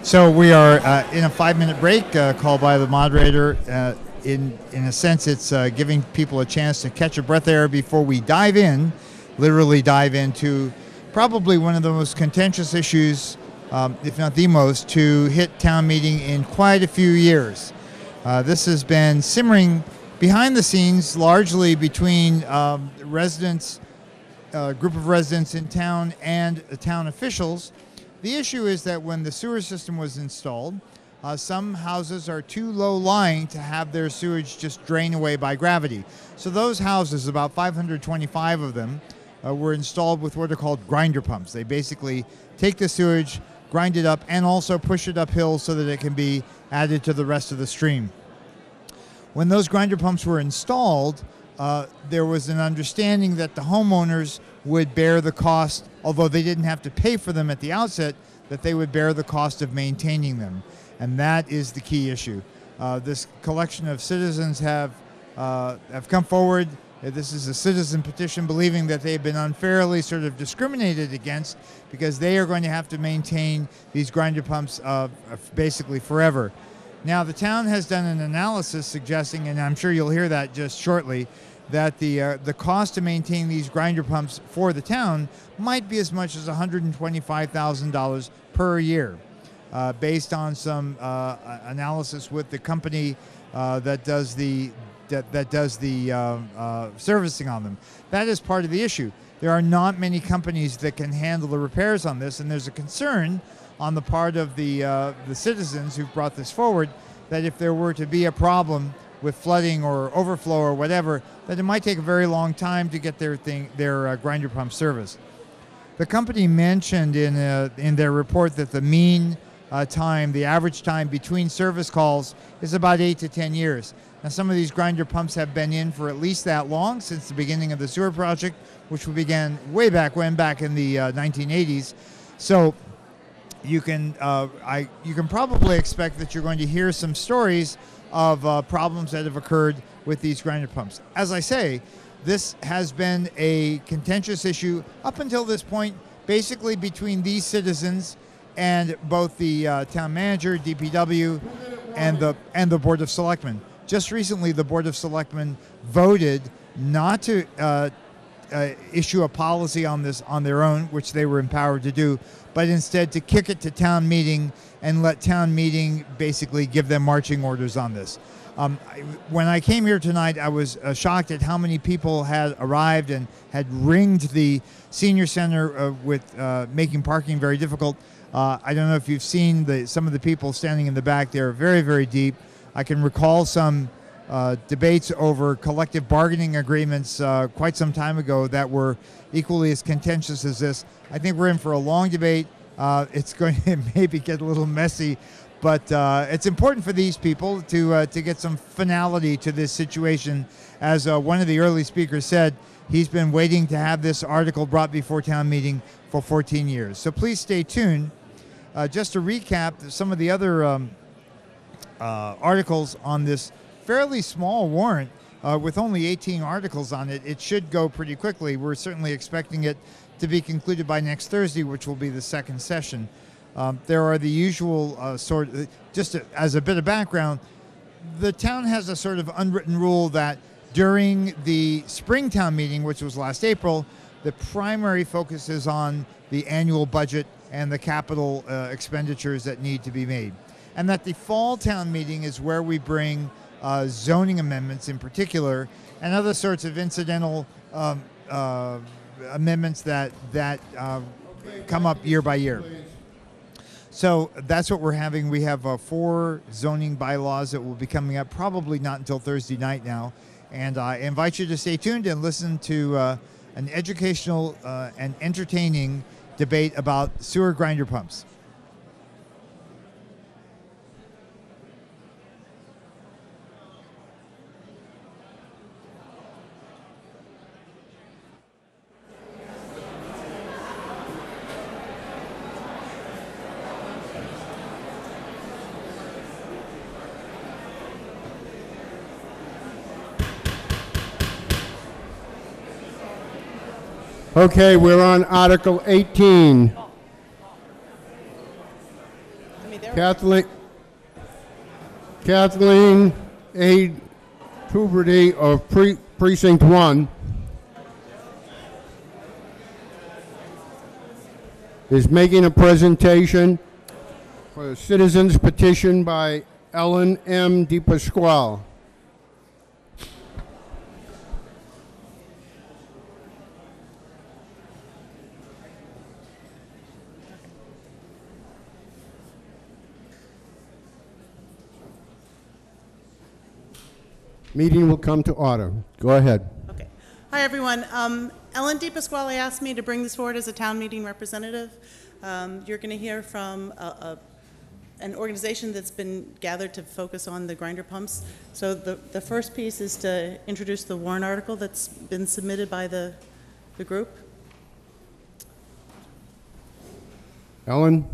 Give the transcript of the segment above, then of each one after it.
So we are in a 5-minute break called by the moderator. In a sense, it's giving people a chance to catch a breath there before we dive in, literally dive into probably one of the most contentious issues, if not the most, to hit town meeting in quite a few years. This has been simmering behind the scenes, largely between residents, a group of residents in town and town officials. The issue is that when the sewer system was installed, some houses are too low lying to have their sewage just drain away by gravity. So those houses, about 525 of them, were installed with what are called grinder pumps. They basically take the sewage, grind it up, and also push it uphill so that it can be added to the rest of the stream. When those grinder pumps were installed, there was an understanding that the homeowners would bear the cost, although they didn't have to pay for them at the outset, that they would bear the cost of maintaining them. And that is the key issue. This collection of citizens have come forward. This is a citizen petition believing that they've been unfairly sort of discriminated against because they are going to have to maintain these grinder pumps basically forever. Now, the town has done an analysis suggesting, and I'm sure you'll hear that just shortly, that the cost to maintain these grinder pumps for the town might be as much as $125,000 per year, based on some analysis with the company that does the servicing on them. That is part of the issue. There are not many companies that can handle the repairs on this, and there's a concern on the part of the citizens who've brought this forward that if there were to be a problem with flooding or overflow or whatever, that it might take a very long time to get their grinder pump serviced. The company mentioned in their report that the mean time, the average time between service calls is about 8 to 10 years. Now, some of these grinder pumps have been in for at least that long, since the beginning of the sewer project, which we began way back when, back in the 1980s. So you can probably expect that you're going to hear some stories of problems that have occurred with these grinder pumps. As I say, this has been a contentious issue up until this point, basically between these citizens and both the town manager, DPW, and the Board of Selectmen. Just recently, the Board of Selectmen voted not to issue a policy on this on their own, which they were empowered to do, but instead to kick it to town meeting and let town meeting basically give them marching orders on this. When I came here tonight, I was shocked at how many people had arrived and had ringed the senior center with making parking very difficult. I don't know if you've seen some of the people standing in the back. They're very, very deep. I can recall some debates over collective bargaining agreements quite some time ago that were equally as contentious as this. I think we're in for a long debate. It's going to maybe get a little messy, but it's important for these people to get some finality to this situation. As one of the early speakers said, he's been waiting to have this article brought before town meeting for 14 years. So please stay tuned. Just to recap some of the other articles on this fairly small warrant, with only 18 articles on it, it should go pretty quickly. We're certainly expecting it to be concluded by next Thursday, which will be the second session. There are the usual just as a bit of background, the town has a sort of unwritten rule that during the spring town meeting, which was last April, the primary focus is on the annual budget and the capital expenditures that need to be made. And that the fall town meeting is where we bring zoning amendments in particular and other sorts of incidental amendments that come up year by year. So that's what we're having. We have 4 zoning bylaws that will be coming up, probably not until Thursday night now. And I invite you to stay tuned and listen to an educational and entertaining debate about sewer grinder pumps. Okay, we're on Article 18. Kathleen A. Tuberty of Precinct 1 is making a presentation for the citizens petition by Ellen M. DePasquale. Meeting will come to order. Go ahead. Okay. Hi, everyone. Ellen DePasquale asked me to bring this forward as a town meeting representative. You're going to hear from an organization that's been gathered to focus on the grinder pumps. So the first piece is to introduce the warrant article that's been submitted by the group. Ellen?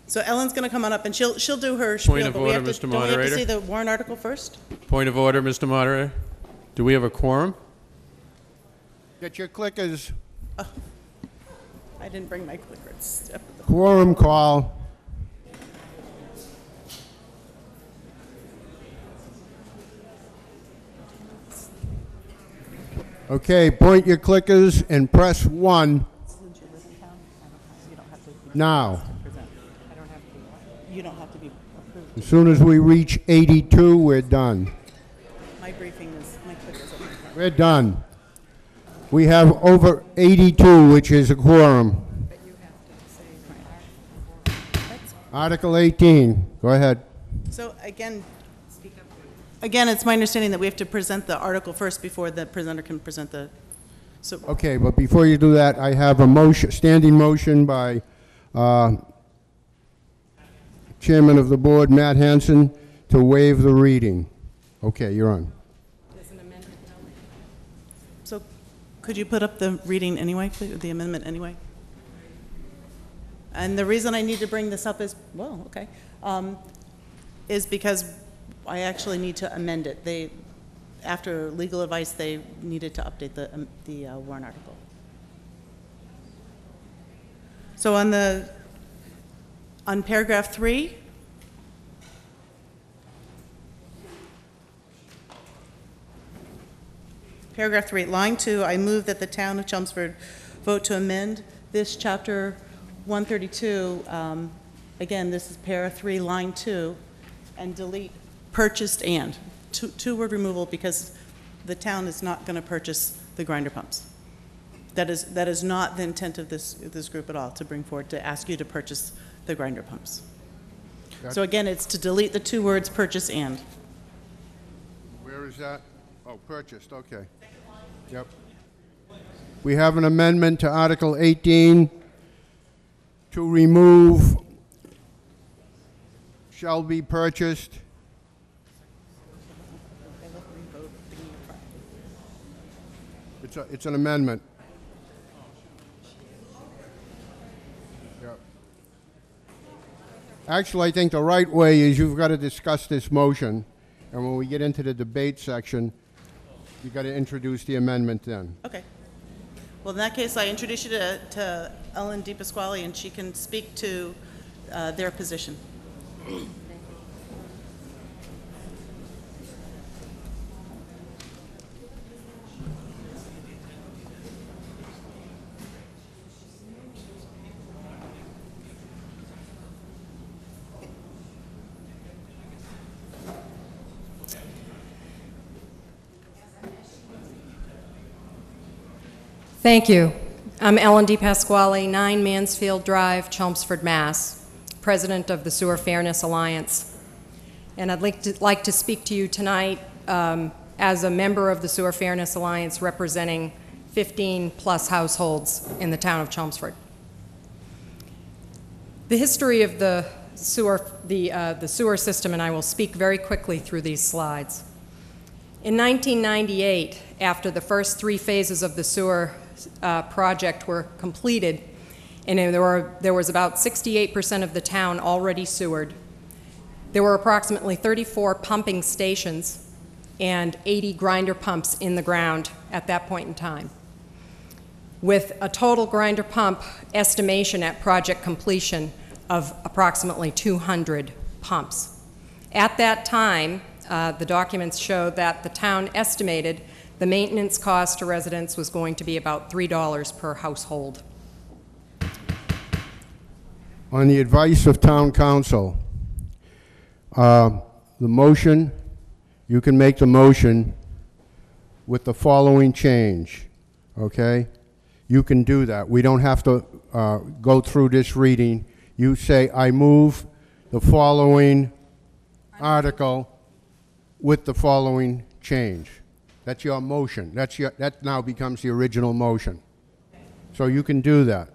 So Ellen's going to come on up, and she'll do her spiel. Point of order, Mr. Moderator. Don't we have to see the warrant article first? Point of order, Mr. Moderator. Do we have a quorum? Get your clickers. Oh, I didn't bring my clickers. Quorum call. Okay, point your clickers and press 1 now. You don't have to be approved. As soon as we reach 82, we're done. My briefing is, my clickers are. We're done. We have over 82, which is a quorum. But you have to say Article 18. Go ahead. So again, it's my understanding that we have to present the article first before the presenter can present the. So Okay, but before you do that, I have a motion, standing motion by Chairman of the Board, Matt Hanson, to waive the reading. Okay, you're on. So could you put up the reading anyway, please, the amendment anyway? And the reason I need to bring this up is, well, okay, is because I actually need to amend it. After legal advice, they needed to update the warrant article. So on paragraph 3, line 2, I move that the town of Chelmsford vote to amend this chapter 132. Again, this is para 3, line 2, and delete purchased and. Two-word removal because the town is not going to purchase the grinder pumps. That is not the intent of this group at all, to bring forward, to ask you to purchase the grinder pumps. So again, it's to delete the 2 words purchase and. Where is that? Oh, purchased, okay. Yep. We have an amendment to Article 18 to remove shall be purchased. It's an amendment. Yep. Actually, I think the right way is you've got to discuss this motion, and when we get into the debate section, you've got to introduce the amendment then. Okay. Well, in that case, I introduce you to Ellen DePasquale, and she can speak to their position. Thank you. I'm Ellen DePasquale, 9 Mansfield Drive, Chelmsford, Mass., President of the Sewer Fairness Alliance. And I'd like to speak to you tonight as a member of the Sewer Fairness Alliance representing 15-plus households in the town of Chelmsford. The history of the sewer system, and I will speak very quickly through these slides. In 1998, after the first 3 phases of the sewer project were completed, and there was about 68% of the town already sewered. There were approximately 34 pumping stations and 80 grinder pumps in the ground at that point in time. with a total grinder pump estimation at project completion of approximately 200 pumps. At that time, the documents show that the town estimated the maintenance cost to residents was going to be about $3 per household. On the advice of town council, the motion, you can make the motion with the following change, okay? You can do that. We don't have to go through this reading. You say, I move the following article with the following change. That's your motion. That now becomes the original motion. So you can do that.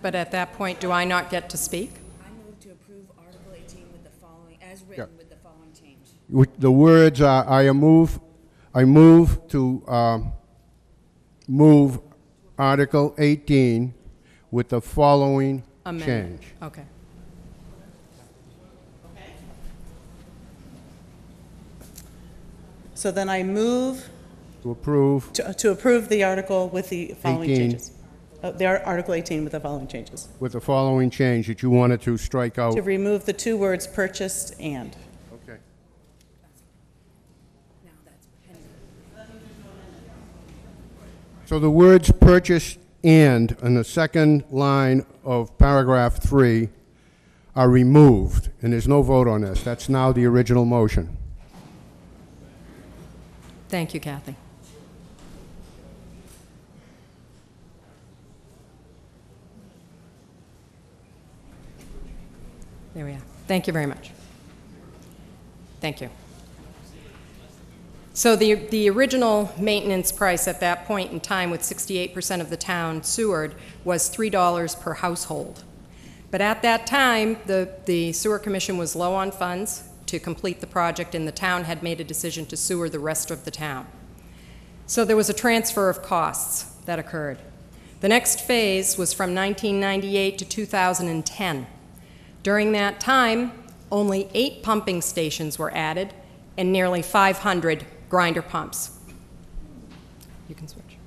But at that point, do I not get to speak? I move to approve Article 18 with the following, as written, with the following change. The words are, I move to move Article 18 with the following Amendment. change. Okay. So then I move To approve to approve the article with the following 18. changes. Article 18 with the following changes. with the following change that you wanted to strike out. To remove the two words purchased and. Okay. Now that's pending. So the words purchase and in the second line of paragraph 3 are removed, and there's no vote on this. That's now the original motion. Thank you, Kathy. There we are. Thank you very much. Thank you. So the original maintenance price at that point in time, with 68% of the town sewered, was $3 per household. But at that time, the Sewer Commission was low on funds to complete the project, and the town had made a decision to sewer the rest of the town. So there was a transfer of costs that occurred. The next phase was from 1998 to 2010. During that time, only 8 pumping stations were added and nearly 500 grinder pumps. You can switch.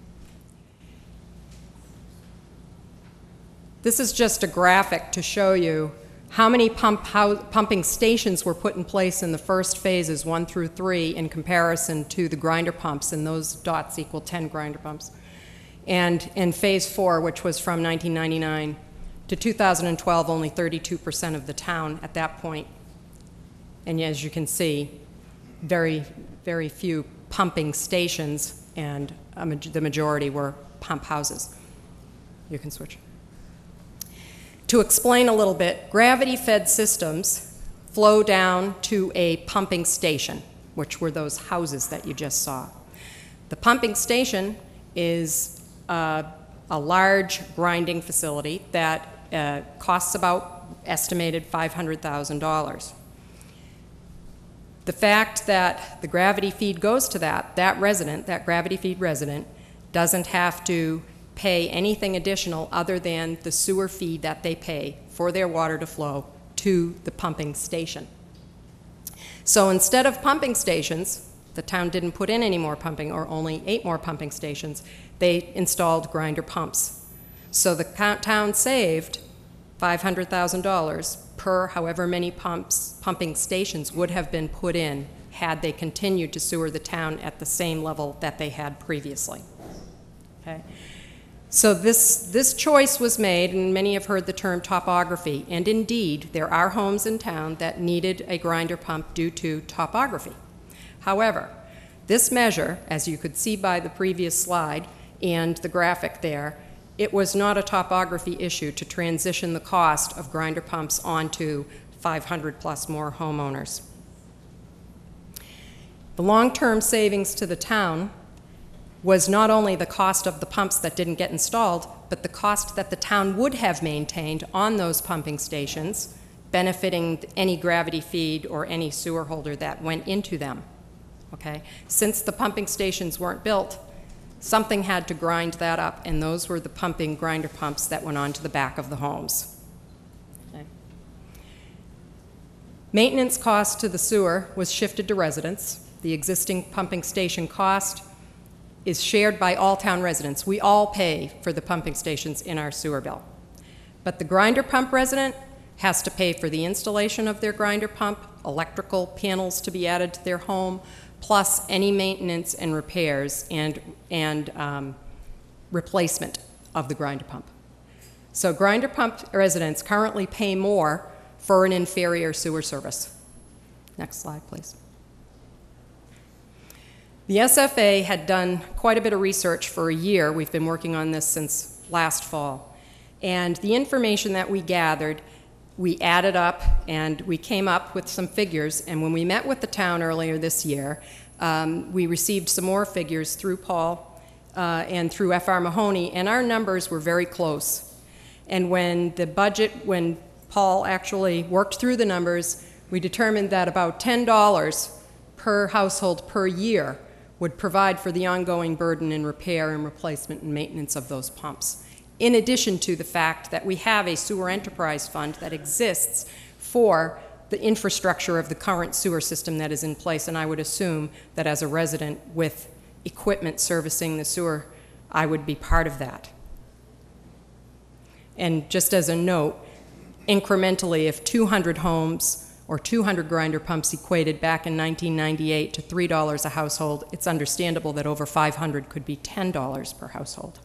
This is just a graphic to show you how many pumping stations were put in place in the first phases, 1 through 3, in comparison to the grinder pumps, and those dots equal 10 grinder pumps. And in phase 4, which was from 1999 to 2012, only 32% of the town at that point. And as you can see, very, very few pumping stations, and the majority were pump houses. You can switch. To explain a little bit, gravity-fed systems flow down to a pumping station, which were those houses that you just saw. The pumping station is a large grinding facility that costs about estimated $500,000. The fact that the gravity feed goes to that resident, that gravity feed resident, doesn't have to pay anything additional other than the sewer fee that they pay for their water to flow to the pumping station. So instead of pumping stations, the town didn't put in any more pumping, or only 8 more pumping stations. They installed grinder pumps. So the town saved $500,000 per however many pumping stations would have been put in had they continued to sewer the town at the same level that they had previously. Okay? So this choice was made, and many have heard the term topography, and indeed, there are homes in town that needed a grinder pump due to topography. However, this measure, as you could see by the previous slide and the graphic there, it was not a topography issue to transition the cost of grinder pumps onto 500 plus more homeowners. The long-term savings to the town was not only the cost of the pumps that didn't get installed, but the cost that the town would have maintained on those pumping stations, benefiting any gravity feed or any sewer holder that went into them. Okay? Since the pumping stations weren't built, something had to grind that up, and those were the pumping grinder pumps that went onto the back of the homes. Okay. Maintenance cost to the sewer was shifted to residents. The existing pumping station cost is shared by all town residents. We all pay for the pumping stations in our sewer bill. But the grinder pump resident has to pay for the installation of their grinder pump, electrical panels to be added to their home, plus any maintenance and repairs and replacement of the grinder pump. So grinder pump residents currently pay more for an inferior sewer service. Next slide, please. The SFA had done quite a bit of research for a year. We've been working on this since last fall. And the information that we gathered, we added up and we came up with some figures. And when we met with the town earlier this year, we received some more figures through Paul and through F.R. Mahoney, and our numbers were very close. And when Paul actually worked through the numbers, we determined that about $10 per household per year would provide for the ongoing burden in repair and replacement and maintenance of those pumps. In addition to the fact that we have a sewer enterprise fund that exists for the infrastructure of the current sewer system that is in place, and I would assume that as a resident with equipment servicing the sewer, I would be part of that. And just as a note, incrementally, if 200 homes or 200 grinder pumps equated back in 1998 to $3 a household, it's understandable that over 500 could be $10 per household.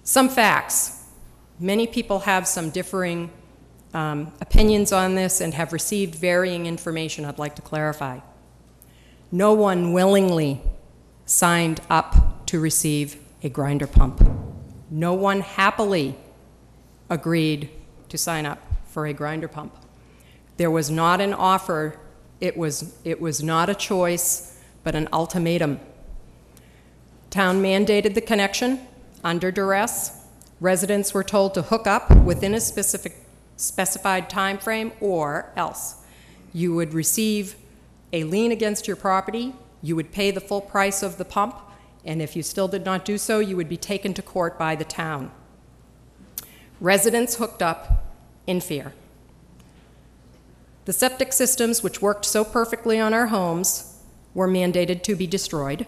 Some facts. Many people have some differing opinions on this and have received varying information I'd like to clarify. No one willingly signed up to receive a grinder pump. No one happily agreed to sign up for a grinder pump. There was not an offer. It was not a choice, but an ultimatum. Town mandated the connection under duress. Residents were told to hook up within a specified time frame, or else you would receive a lien against your property, you would pay the full price of the pump, and if you still did not do so, you would be taken to court by the town. Residents hooked up in fear. The septic systems, which worked so perfectly on our homes, were mandated to be destroyed.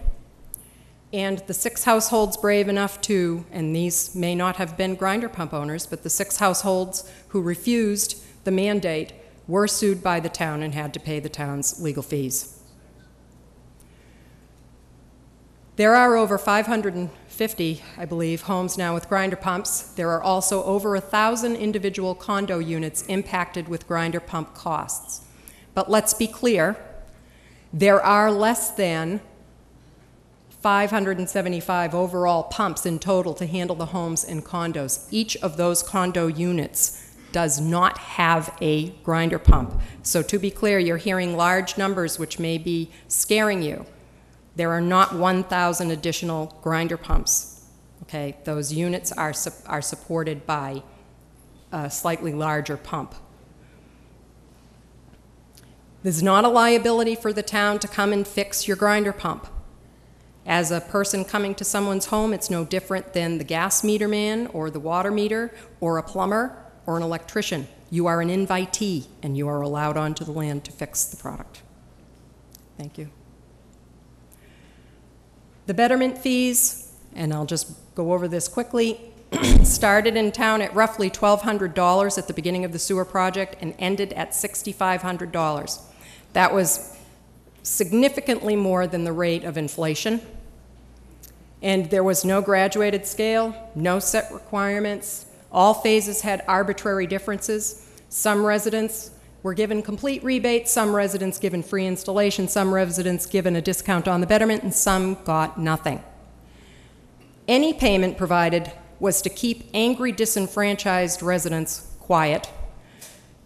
And the 6 households brave enough to, and these may not have been grinder pump owners, but the 6 households who refused the mandate were sued by the town and had to pay the town's legal fees. There are over 550, I believe, homes now with grinder pumps. There are also over 1,000 individual condo units impacted with grinder pump costs. But let's be clear, there are less than 575 overall pumps in total to handle the homes and condos. Each of those condo units does not have a grinder pump. So to be clear, you're hearing large numbers which may be scaring you. There are not 1,000 additional grinder pumps. Okay, those units are supported by a slightly larger pump. There's not a liability for the town to come and fix your grinder pump. As a person coming to someone's home, it's no different than the gas meter man or the water meter or a plumber or an electrician. You are an invitee, and you are allowed onto the land to fix the product. Thank you. The betterment fees, and I'll just go over this quickly, started in town at roughly $1,200 at the beginning of the sewer project and ended at $6,500. That was significantly more than the rate of inflation. And there was no graduated scale, no set requirements. All phases had arbitrary differences. Some residents were given complete rebates, some residents given free installation, some residents given a discount on the betterment, and some got nothing. Any payment provided was to keep angry, disenfranchised residents quiet,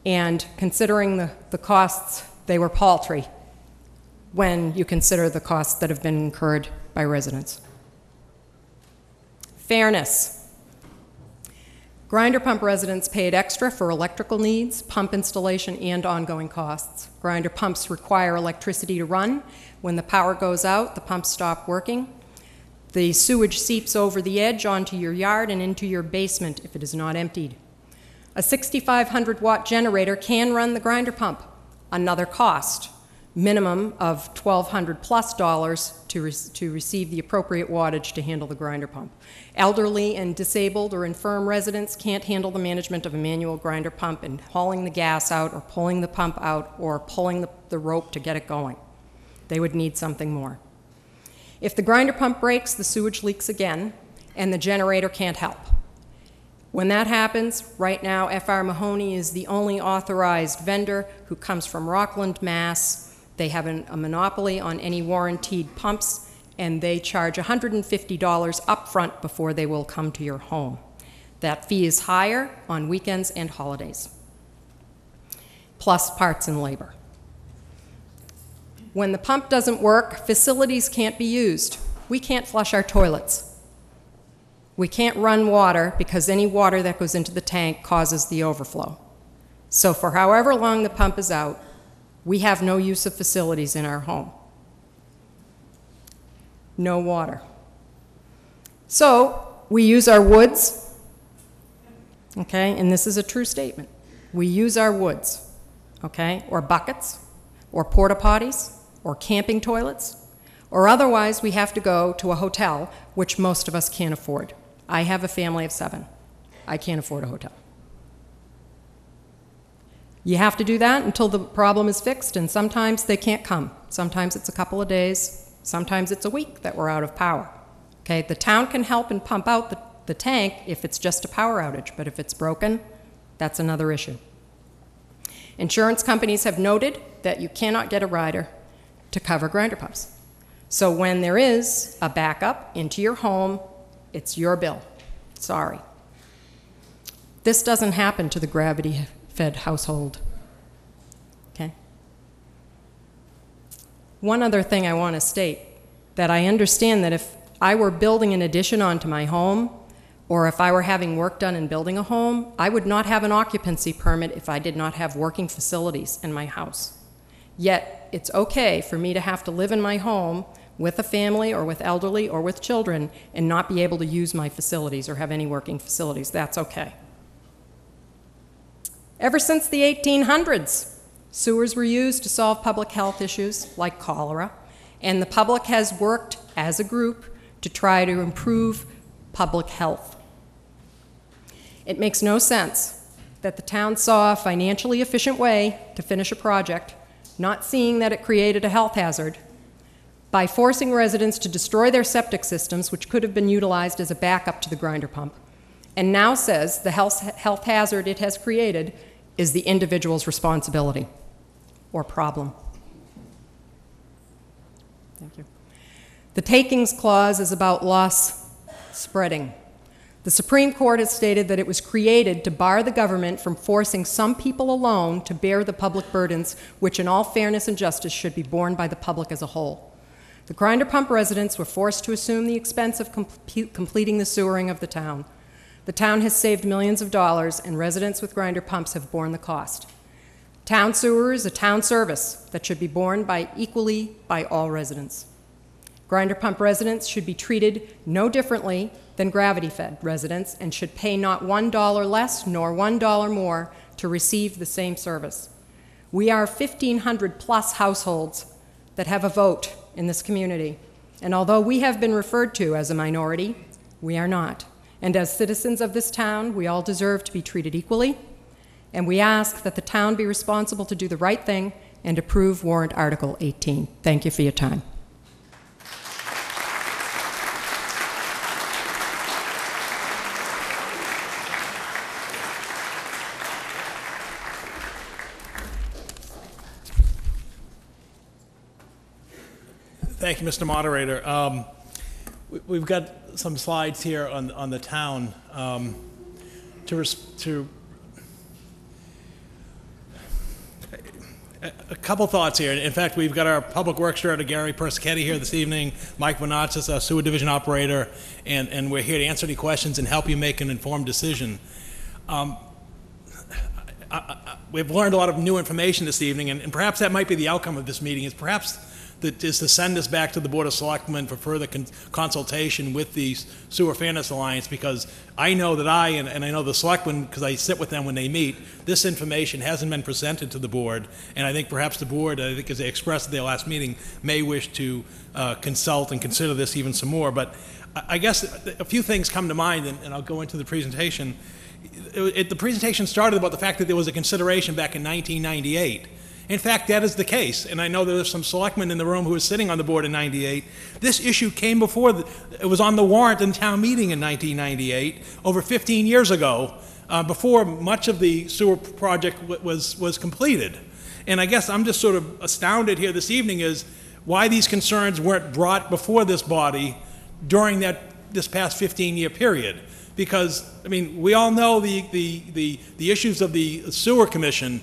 and considering the costs, they were paltry when you consider the costs that have been incurred by residents. Fairness. Grinder pump residents paid extra for electrical needs, pump installation, and ongoing costs. Grinder pumps require electricity to run. When the power goes out, the pumps stop working. The sewage seeps over the edge onto your yard and into your basement if it is not emptied. A 6,500 watt generator can run the grinder pump, another cost. minimum of $1,200+ to receive the appropriate wattage to handle the grinder pump. Elderly and disabled or infirm residents can't handle the management of a manual grinder pump and hauling the gas out or pulling the pump out or pulling the rope to get it going. They would need something more. If the grinder pump breaks, the sewage leaks again, and the generator can't help. When that happens, right now, FR Mahoney is the only authorized vendor who comes from Rockland, Mass. They have a monopoly on any warranted pumps, and they charge $150 up front before they will come to your home. That fee is higher on weekends and holidays, plus parts and labor. When the pump doesn't work, facilities can't be used. We can't flush our toilets. We can't run water because any water that goes into the tank causes the overflow. So for however long the pump is out, we have no use of facilities in our home. No water. So we use our woods, okay, and this is a true statement. We use our woods, okay, or buckets, or porta potties, or camping toilets, or otherwise we have to go to a hotel, which most of us can't afford. I have a family of 7. I can't afford a hotel. You have to do that until the problem is fixed, and sometimes they can't come. Sometimes it's a couple of days, sometimes it's a week that we're out of power. Okay, the town can help and pump out the tank if it's just a power outage, but if it's broken, that's another issue. Insurance companies have noted that you cannot get a rider to cover grinder pumps. So when there is a backup into your home, it's your bill. Sorry. This doesn't happen to the gravity-fed household. Okay? One other thing I want to state, that I understand that if I were building an addition onto my home, or if I were having work done in building a home, I would not have an occupancy permit if I did not have working facilities in my house. Yet, it's okay for me to have to live in my home with a family or with elderly or with children and not be able to use my facilities or have any working facilities. That's okay. Ever since the 1800s, sewers were used to solve public health issues like cholera, and the public has worked as a group to try to improve public health. It makes no sense that the town saw a financially efficient way to finish a project, not seeing that it created a health hazard, by forcing residents to destroy their septic systems, which could have been utilized as a backup to the grinder pump, and now says the health hazard it has created is the individual's responsibility or problem. Thank you. The takings clause is about loss spreading. The Supreme Court has stated that it was created to bar the government from forcing some people alone to bear the public burdens, which in all fairness and justice should be borne by the public as a whole. The grinder pump residents were forced to assume the expense of completing the sewering of the town. The town has saved millions of dollars, and residents with grinder pumps have borne the cost. Town sewer is a town service that should be borne equally by all residents. Grinder pump residents should be treated no differently than gravity-fed residents and should pay not $1 less nor $1 more to receive the same service. We are 1,500 plus households that have a vote in this community, and although we have been referred to as a minority, we are not. And as citizens of this town, we all deserve to be treated equally, and we ask that the town be responsible to do the right thing and approve warrant Article 18. Thank you for your time. Thank you, Mr. Moderator. We've got some slides here on the town a couple thoughts here. In fact, we've got our Public Works Director, Gary Persichetti, here this evening. Mike Bonaccis, our Sewer Division Operator, and we're here to answer any questions and help you make an informed decision. We've learned a lot of new information this evening, and perhaps that might be the outcome of this meeting, is perhaps that is to send this back to the Board of Selectmen for further consultation with the Sewer Fairness Alliance, because I know that and I know the selectmen, because I sit with them when they meet, this information hasn't been presented to the board, and I think perhaps the board, I think as they expressed at their last meeting, may wish to consult and consider this even some more. But I guess a few things come to mind, and I'll go into the presentation. The presentation started about the fact that there was a consideration back in 1998. In fact, that is the case, and I know there were some selectmen in the room who were sitting on the board in 98. This issue came before, it was on the warrant in town meeting in 1998, over 15 years ago, before much of the sewer project was completed. And I guess I'm just sort of astounded here this evening is why these concerns weren't brought before this body during this past 15-year period. Because, I mean, we all know the issues of the sewer commission.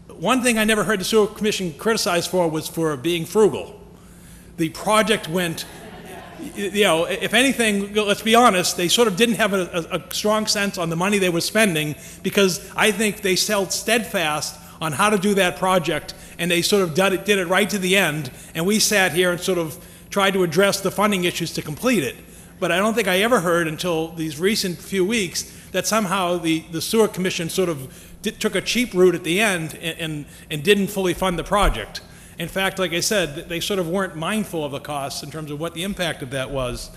One thing I never heard the sewer commission criticized for was for being frugal. The project went, you know, if anything, let's be honest, they sort of didn't have a strong sense on the money they were spending, because I think they held steadfast on how to do that project, and they sort of did it right to the end, and we sat here and sort of tried to address the funding issues to complete it. But I don't think I ever heard until these recent few weeks that somehow the sewer commission sort of took a cheap route at the end and didn't fully fund the project. In fact, like I said, they sort of weren't mindful of the costs in terms of what the impact of that was.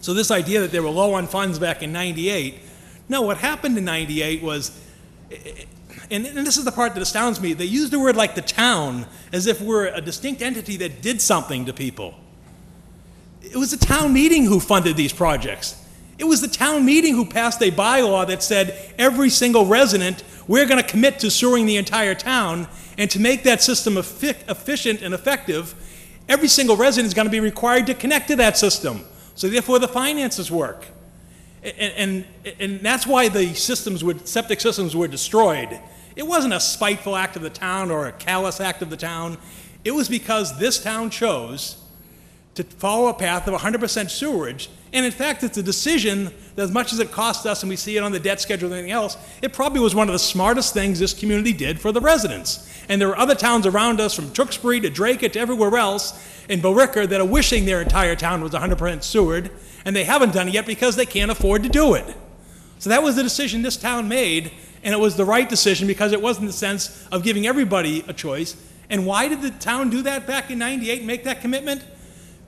So this idea that they were low on funds back in 98, no, what happened in 98 was, and this is the part that astounds me, they used the word like the town as if we're a distinct entity that did something to people. It was the town meeting who funded these projects. It was the town meeting who passed a bylaw that said every single resident, we're going to commit to sewering the entire town, and to make that system efficient and effective, every single resident is going to be required to connect to that system. So therefore the finances work. And that's why the septic systems were destroyed. It wasn't a spiteful act of the town or a callous act of the town. It was because this town chose to follow a path of 100% sewerage. And in fact, it's a decision that, as much as it cost us, and we see it on the debt schedule and everything else, it probably was one of the smartest things this community did for the residents. And there are other towns around us, from Tewksbury to Drake to everywhere else in Billerica, that are wishing their entire town was 100% sewered, and they haven't done it yet because they can't afford to do it. So that was the decision this town made, and it was the right decision because it wasn't the sense of giving everybody a choice. And why did the town do that back in 98 and make that commitment?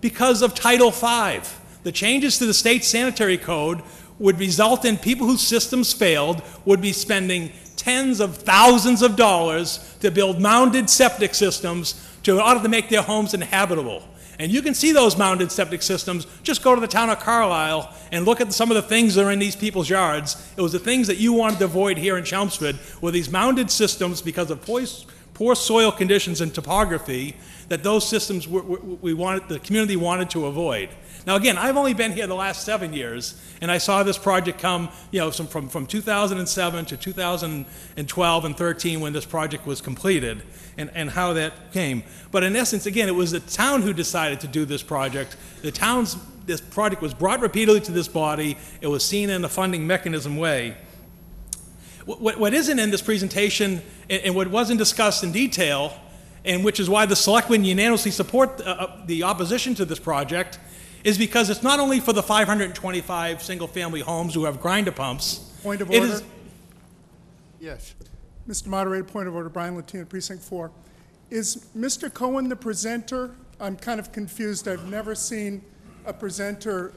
Because of Title V. The changes to the state sanitary code would result in people whose systems failed would be spending tens of thousands of dollars to build mounded septic systems in order to make their homes inhabitable. And you can see those mounded septic systems. Just go to the town of Carlisle and look at some of the things that are in these people's yards. It was the things that you wanted to avoid here in Chelmsford, were these mounded systems, because of poor soil conditions and topography, that those systems the community wanted to avoid. Now again, I've only been here the last 7 years, and I saw this project come, you know, from 2007 to 2012 and 13 when this project was completed, and how that came. But in essence, again, it was the town who decided to do this project. This project was brought repeatedly to this body. It was seen in a funding mechanism way. What isn't in this presentation, and what wasn't discussed in detail, and which is why the selectmen unanimously support the opposition to this project, is because it's not only for the 525 single-family homes who have grinder pumps. Point of order. Yes. Mr. Moderator, point of order. Brian Latino, Precinct 4. Is Mr. Cohen the presenter? I'm kind of confused. I've never seen a presenter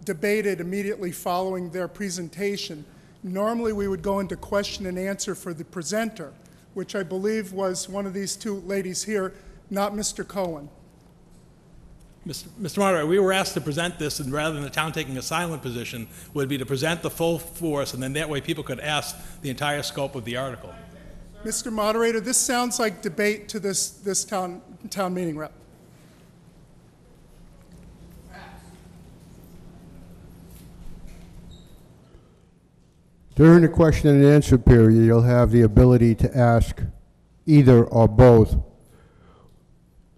debated immediately following their presentation. Normally, we would go into question and answer for the presenter, which I believe was one of these two ladies here, not Mr. Cohen. Mr. Moderator, we were asked to present this, and rather than the town taking a silent position, would be to present the full force, and then that way people could ask the entire scope of the article. Mr. Moderator, this sounds like debate to this town meeting rep. During the question and answer period, you'll have the ability to ask either or both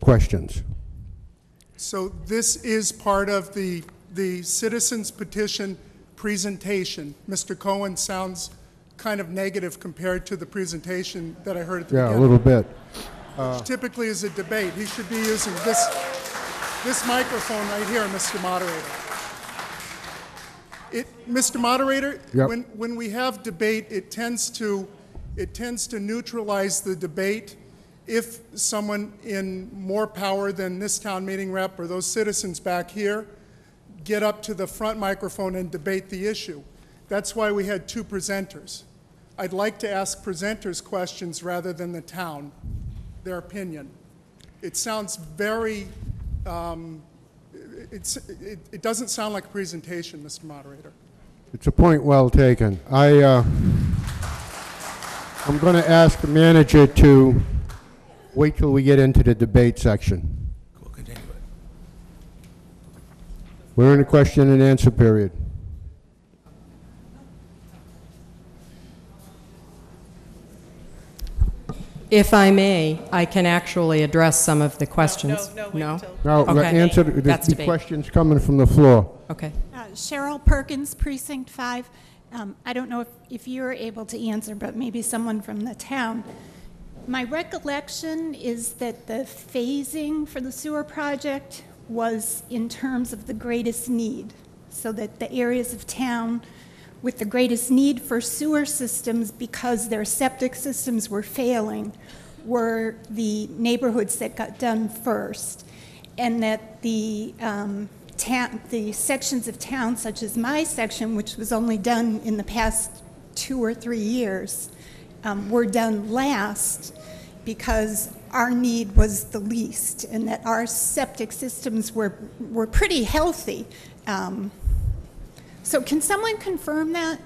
questions. So this is part of the citizens petition presentation. Mr. Cohen sounds kind of negative compared to the presentation that I heard at the beginning. Yeah, a little bit. which typically is a debate. He should be using this microphone right here, Mr. Moderator. Mr. Moderator, Yep. when we have debate, it tends to neutralize the debate if someone in more power than this town meeting rep or those citizens back here get up to the front microphone and debate the issue. That's why we had two presenters. I'd like to ask presenters questions rather than the town, their opinion. It sounds very, it doesn't sound like a presentation, Mr. Moderator. It's a point well taken. I'm going to ask the manager to wait till we get into the debate section. We'll continue it. We're in a question and answer period. If I may, I can actually address some of the questions. No, wait until- Now, Okay. answer That's the debate. questions coming from the floor. Okay. Cheryl Perkins, Precinct 5. I don't know if you're able to answer, but maybe someone from the town. My recollection is that the phasing for the sewer project was in terms of the greatest need, so that the areas of town with the greatest need for sewer systems because their septic systems were failing were the neighborhoods that got done first, and that the sections of town, such as my section, which was only done in the past 2 or 3 years, were done last because our need was the least, and that our septic systems were pretty healthy. So can someone confirm that?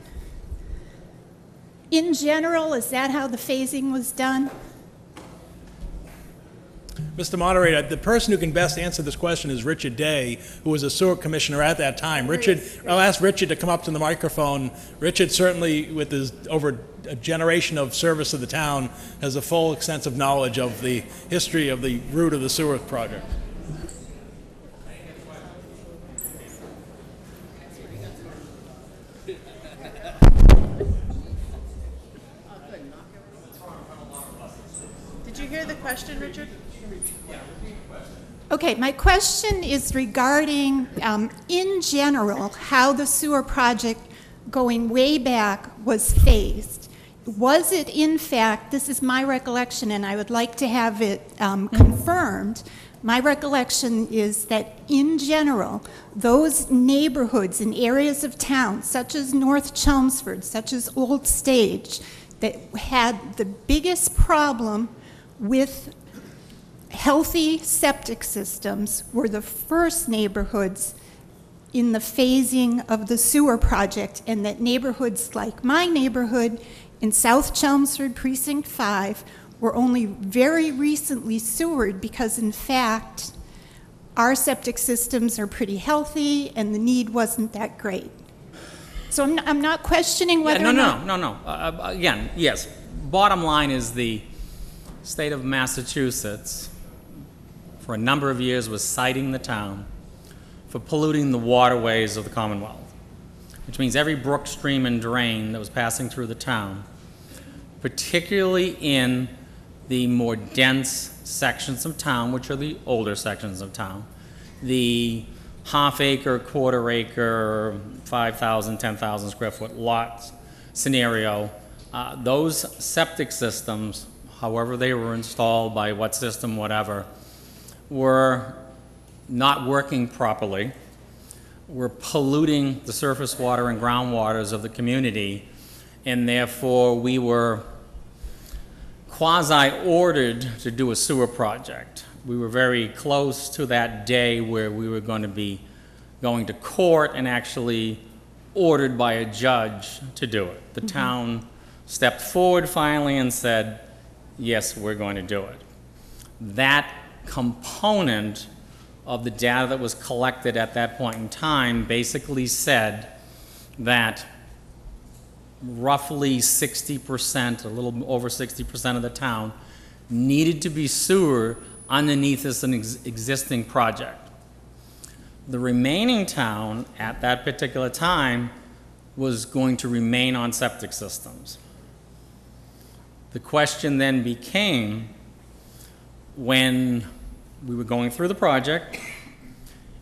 In general, is that how the phasing was done? Mr. Moderator, the person who can best answer this question is Richard Day, who was a sewer commissioner at that time. Richard, I'll ask Richard to come up to the microphone. Richard certainly, with his over a generation of service to the town, has a full extensive knowledge of the history of the route of the sewer project. Did you hear the question, Richard? Okay, my question is regarding, in general, how the sewer project going way back was phased. Was it, in fact, this is my recollection, and I would like to have it confirmed. My recollection is that, in general, those neighborhoods and areas of town, such as North Chelmsford, such as Old Stage, that had the biggest problem with healthy septic systems were the first neighborhoods in the phasing of the sewer project, and that neighborhoods like my neighborhood in South Chelmsford, Precinct 5, were only very recently sewered because, in fact, our septic systems are pretty healthy and the need wasn't that great. So I'm not questioning whether No. Again, yes. Bottom line is the state of Massachusetts, for a number of years, was citing the town for polluting the waterways of the Commonwealth, which means every brook, stream, and drain that was passing through the town, particularly in the more dense sections of town, which are the older sections of town, the half-acre, quarter-acre, 5,000, 10,000 square foot lots scenario, those septic systems, however they were installed, by what system, whatever, were not working properly, were polluting the surface water and groundwaters of the community, and therefore we were quasi-ordered to do a sewer project. We were very close to that day where we were going to be going to court and actually ordered by a judge to do it. The town stepped forward finally and said, yes, we're going to do it. That component of the data that was collected at that point in time basically said that roughly 60%, a little over 60% of the town needed to be sewer underneath this existing project. The remaining town at that particular time was going to remain on septic systems. The question then became, when we were going through the project,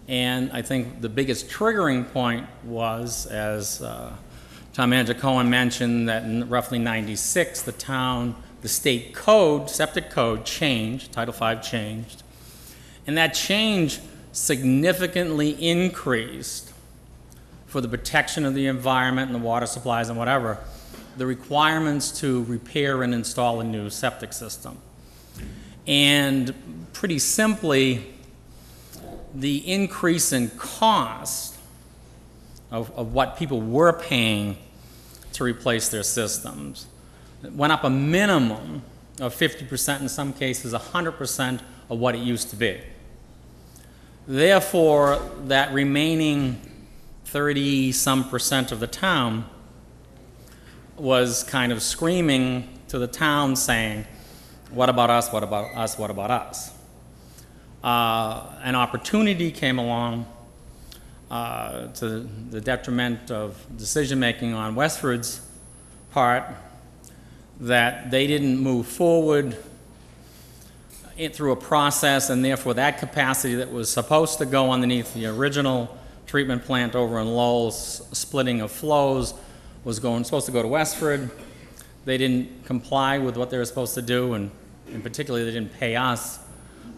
and I think the biggest triggering point was, as Town Manager Cohen mentioned, that in roughly 96, the state code, septic code changed, Title V changed, and that change significantly increased, for the protection of the environment and the water supplies and whatever, the requirements to repair and install a new septic system. And pretty simply, the increase in cost of what people were paying to replace their systems went up a minimum of 50%, in some cases 100% of what it used to be. Therefore, that remaining 30-some% of the town was kind of screaming to the town saying, what about us, what about us, what about us? An opportunity came along to the detriment of decision-making on Westford's part, that they didn't move forward through a process, and therefore that capacity that was supposed to go underneath the original treatment plant over in Lowell's splitting of flows was supposed to go to Westford. They didn't comply with what they were supposed to do, and in particular they didn't pay us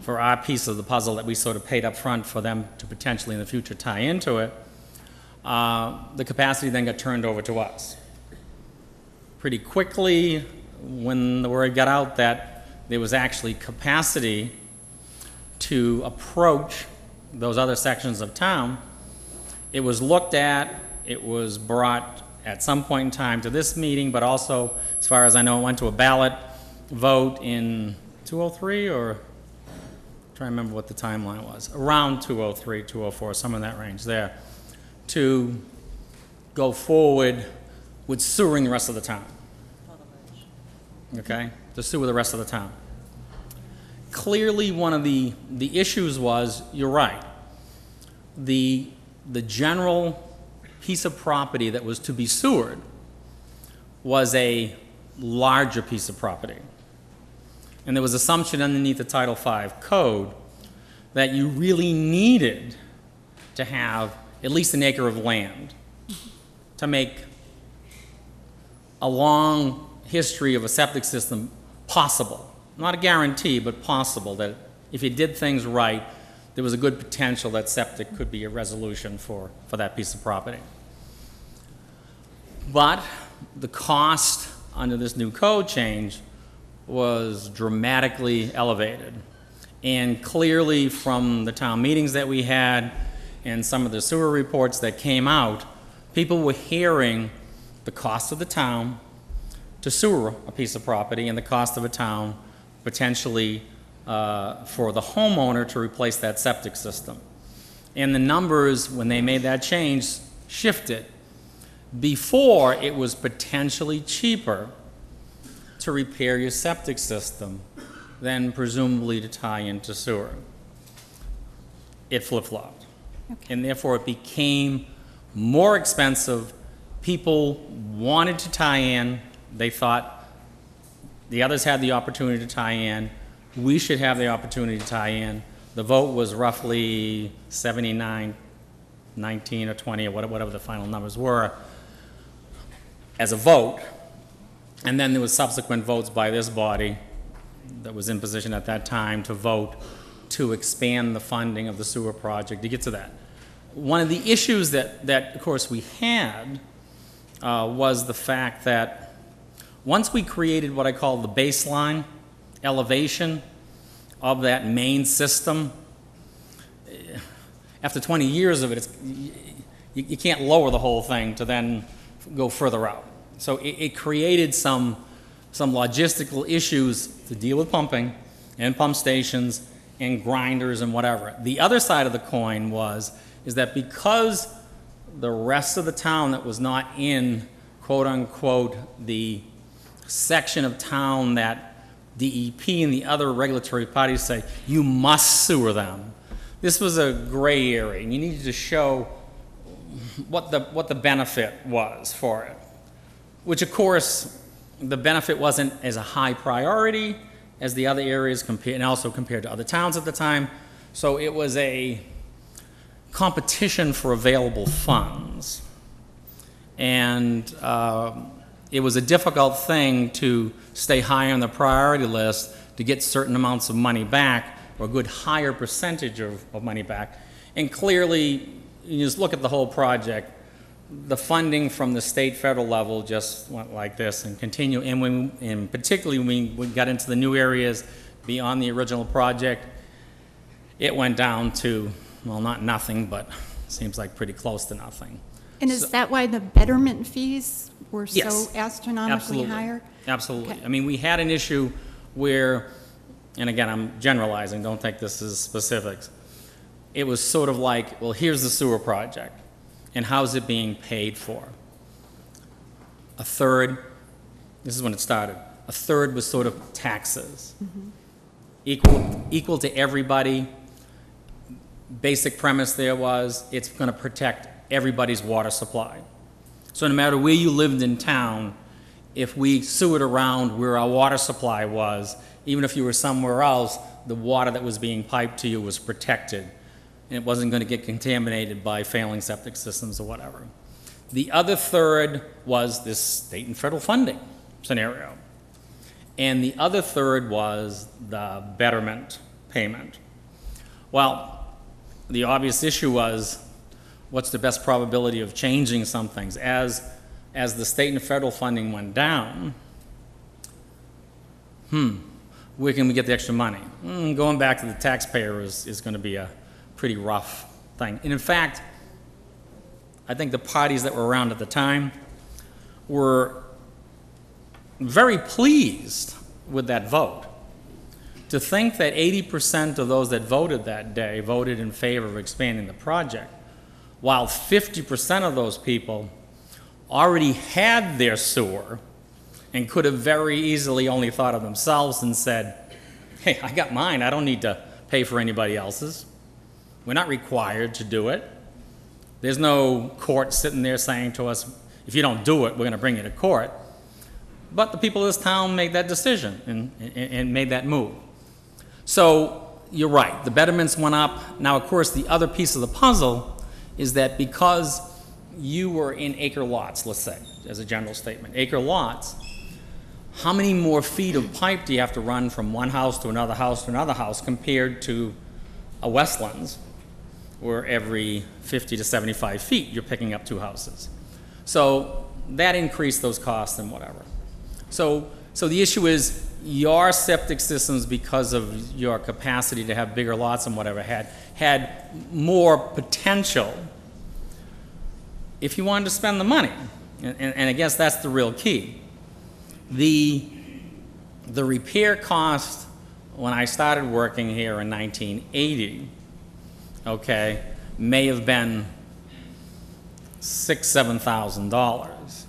for our piece of the puzzle that we sort of paid up front for them to potentially in the future tie into it. The capacity then got turned over to us. Pretty quickly, when the word got out that there was actually capacity to approach those other sections of town, it was looked at, it was brought at some point in time to this meeting, but also, as far as I know, it went to a ballot vote in 203, or I'm trying to remember what the timeline was, around 203, 204, somewhere in that range there, to go forward with sewering the rest of the town. Okay? To sewer the rest of the town. Clearly, one of the issues was, you're right, the general piece of property that was to be sewered was a larger piece of property. And there was assumption underneath the Title V code that you really needed to have at least an acre of land to make a long history of a septic system possible. Not a guarantee, but possible, that if you did things right, there was a good potential that septic could be a resolution for that piece of property. But the cost under this new code change was dramatically elevated. And clearly from the town meetings that we had and some of the sewer reports that came out, people were hearing the cost of the town to sewer a piece of property and the cost of a town potentially for the homeowner to replace that septic system. And the numbers, when they made that change, shifted. Before, it was potentially cheaper to repair your septic system than presumably to tie into sewer. It flip-flopped. Okay. And therefore it became more expensive. People wanted to tie in. They thought the others had the opportunity to tie in. We should have the opportunity to tie in. The vote was roughly 79, 19 or 20 or whatever the final numbers were as a vote. And then there was subsequent votes by this body that was in position at that time to vote to expand the funding of the sewer project. To get to that, one of the issues that of course we had was the fact that once we created what I call the baseline elevation of that main system, after 20 years of it, you can't lower the whole thing to then go further out. So it created some logistical issues to deal with pumping and pump stations and grinders and whatever. The other side of the coin is that because the rest of the town that was not in, quote unquote, the section of town that DEP and the other regulatory parties say, you must sewer them. This was a gray area, and you needed to show what the benefit was for it. Which, of course, the benefit wasn't as a high priority, as the other areas, and also compared to other towns at the time. So it was a competition for available funds. And it was a difficult thing to stay high on the priority list to get certain amounts of money back, or a good higher percentage of money back. And clearly, you just look at the whole project, the funding from the state, federal level just went like this and continue. And particularly when we got into the new areas beyond the original project, it went down to, well, not nothing, but seems like pretty close to nothing. And is that why the betterment fees were Yes, so astronomically absolutely. higher? Absolutely. Okay. I mean, we had an issue where, and again, I'm generalizing, don't take this as specifics. It was sort of like, well, here's the sewer project, and how's it being paid for? A third, this is when it started, a third was sort of taxes. Equal to everybody. Basic premise there was, it's going to protect everybody's water supply. So no matter where you lived in town, if we sewered around where our water supply was, even if you were somewhere else, the water that was being piped to you was protected, and it wasn't going to get contaminated by failing septic systems or whatever. The other third was this state and federal funding scenario. And the other third was the betterment payment. Well, the obvious issue was, what's the best probability of changing some things? As the state and federal funding went down, where can we get the extra money? Going back to the taxpayer is going to be a pretty rough thing. And in fact, I think the parties that were around at the time were very pleased with that vote. To think that 80% of those that voted that day voted in favor of expanding the project, while 50% of those people already had their sewer and could have very easily only thought of themselves and said, hey, I got mine, I don't need to pay for anybody else's. We're not required to do it. There's no court sitting there saying to us, if you don't do it, we're going to bring you to court. But the people of this town made that decision and made that move. So you're right, the betterments went up. Now, of course, the other piece of the puzzle is that because you were in acre lots, let's say, as a general statement, acre lots, how many more feet of pipe do you have to run from one house to another house to another house compared to a Westlands, where every 50 to 75 feet you're picking up two houses? So that increased those costs and whatever. So the issue is your septic systems, because of your capacity to have bigger lots and whatever, had more potential if you wanted to spend the money. And I guess that's the real key. The repair cost when I started working here in 1980, okay, may have been $6,000, $7,000.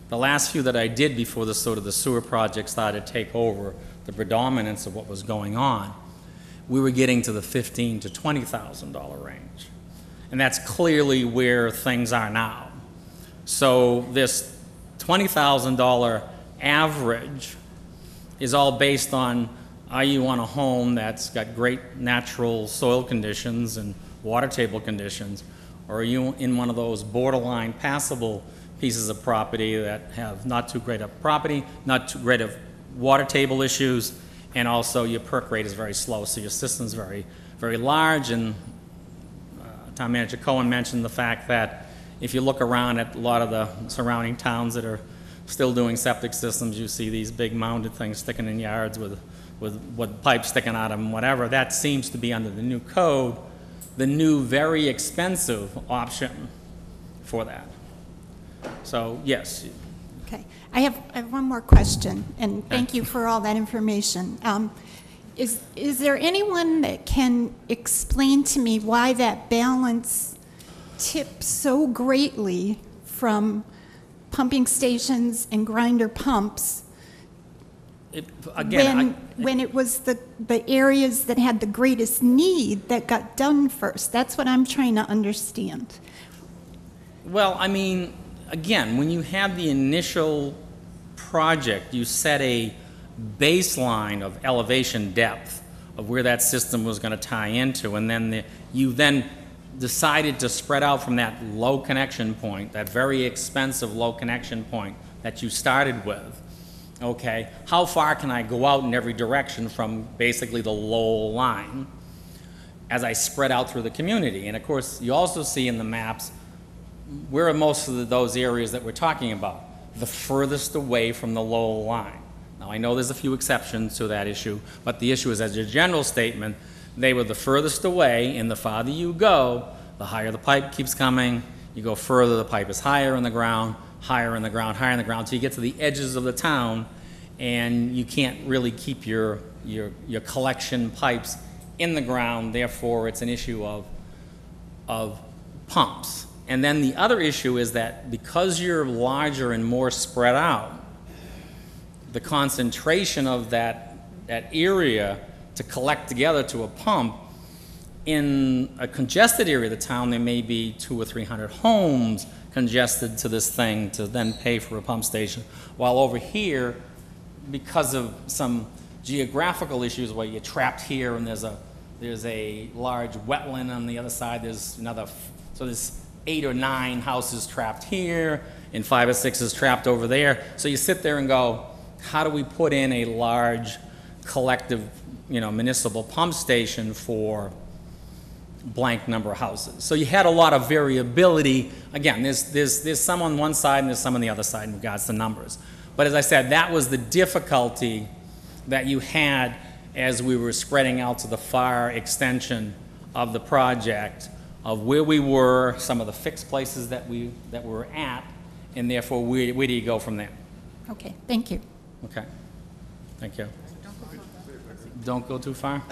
The last few that I did before the sewer project started to take over the predominance of what was going on, we were getting to the $15,000 to $20,000 range. And that's clearly where things are now. So this $20,000 average is all based on, are you on a home that's got great natural soil conditions and water table conditions, or are you in one of those borderline passable pieces of property that have not too great of property, not too great of water table issues, and also your perk rate is very slow, so your system's very, very large. And Town Manager Cohen mentioned the fact that if you look around at a lot of the surrounding towns that are still doing septic systems, you see these big mounded things sticking in yards with pipes sticking out of them, whatever. That seems to be under the new code, the new very expensive option for that. So, yes. Okay. I have one more question, and thank you for all that information. Is there anyone that can explain to me why that balance tips so greatly from pumping stations and grinder pumps when it was the areas that had the greatest need that got done first? That's what I'm trying to understand. Well, I mean, again, when you had the initial project, you set a baseline of elevation depth of where that system was going to tie into, and then you then decided to spread out from that low connection point, that very expensive low connection point that you started with. Okay, how far can I go out in every direction from basically the low line as I spread out through the community? And of course, you also see in the maps where are most of those areas that we're talking about, the furthest away from the low line. Now, I know there's a few exceptions to that issue, but the issue is, as a general statement, they were the furthest away, and the farther you go, the higher the pipe keeps coming. You go further, the pipe is higher in the ground, higher in the ground, higher in the ground, so you get to the edges of the town, and you can't really keep your collection pipes in the ground. Therefore, it's an issue of pumps. And then the other issue is that because you're larger and more spread out, the concentration of that area to collect together to a pump, in a congested area of the town, there may be 200 or 300 homes congested to this thing to then pay for a pump station. While over here, because of some geographical issues where you're trapped here and there's a large wetland on the other side, there's 8 or 9 houses trapped here and 5 or 6 is trapped over there. So you sit there and go, how do we put in a large collective, municipal pump station for blank number of houses? So you had a lot of variability. Again, there's some on one side and there's some on the other side in regards to numbers. But as I said, that was the difficulty that you had as we were spreading out to the far extension of the project, of where we were, some of the fixed places that we were at, and therefore where do you go from there? Okay, thank you. Okay, thank you. Don't go too far.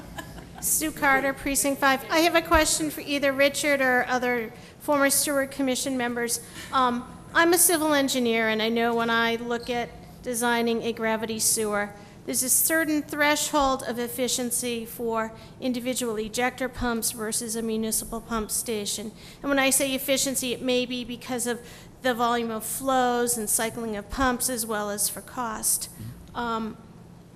Sue Carter, Precinct 5. I have a question for either Richard or other former sewer commission members. I'm a civil engineer, and I know when I look at designing a gravity sewer, there's a certain threshold of efficiency for individual ejector pumps versus a municipal pump station. And when I say efficiency, it may be because of the volume of flows and cycling of pumps as well as for cost.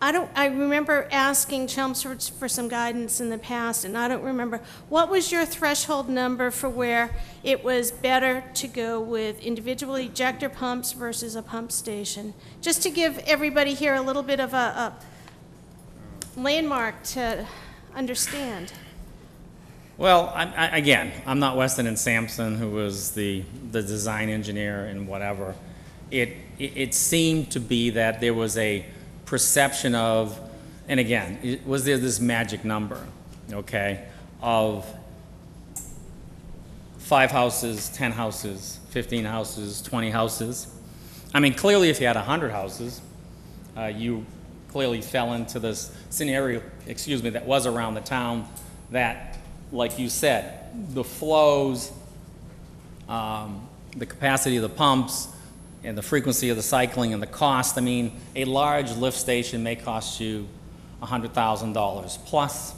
I remember asking Chelmsford for some guidance in the past, and I don't remember. What was your threshold number for where it was better to go with individual ejector pumps versus a pump station? Just to give everybody here a little bit of a landmark to understand. Well, again, I'm not Weston and Sampson, who was the design engineer and whatever. It seemed to be that there was a perception of, and again, was there this magic number, okay, of 5 houses, 10 houses, 15 houses, 20 houses? I mean, clearly if you had 100 houses, you clearly fell into this scenario, that was around the town that, like you said, the flows, the capacity of the pumps, and the frequency of the cycling and the cost. I mean, a large lift station may cost you $100,000 plus,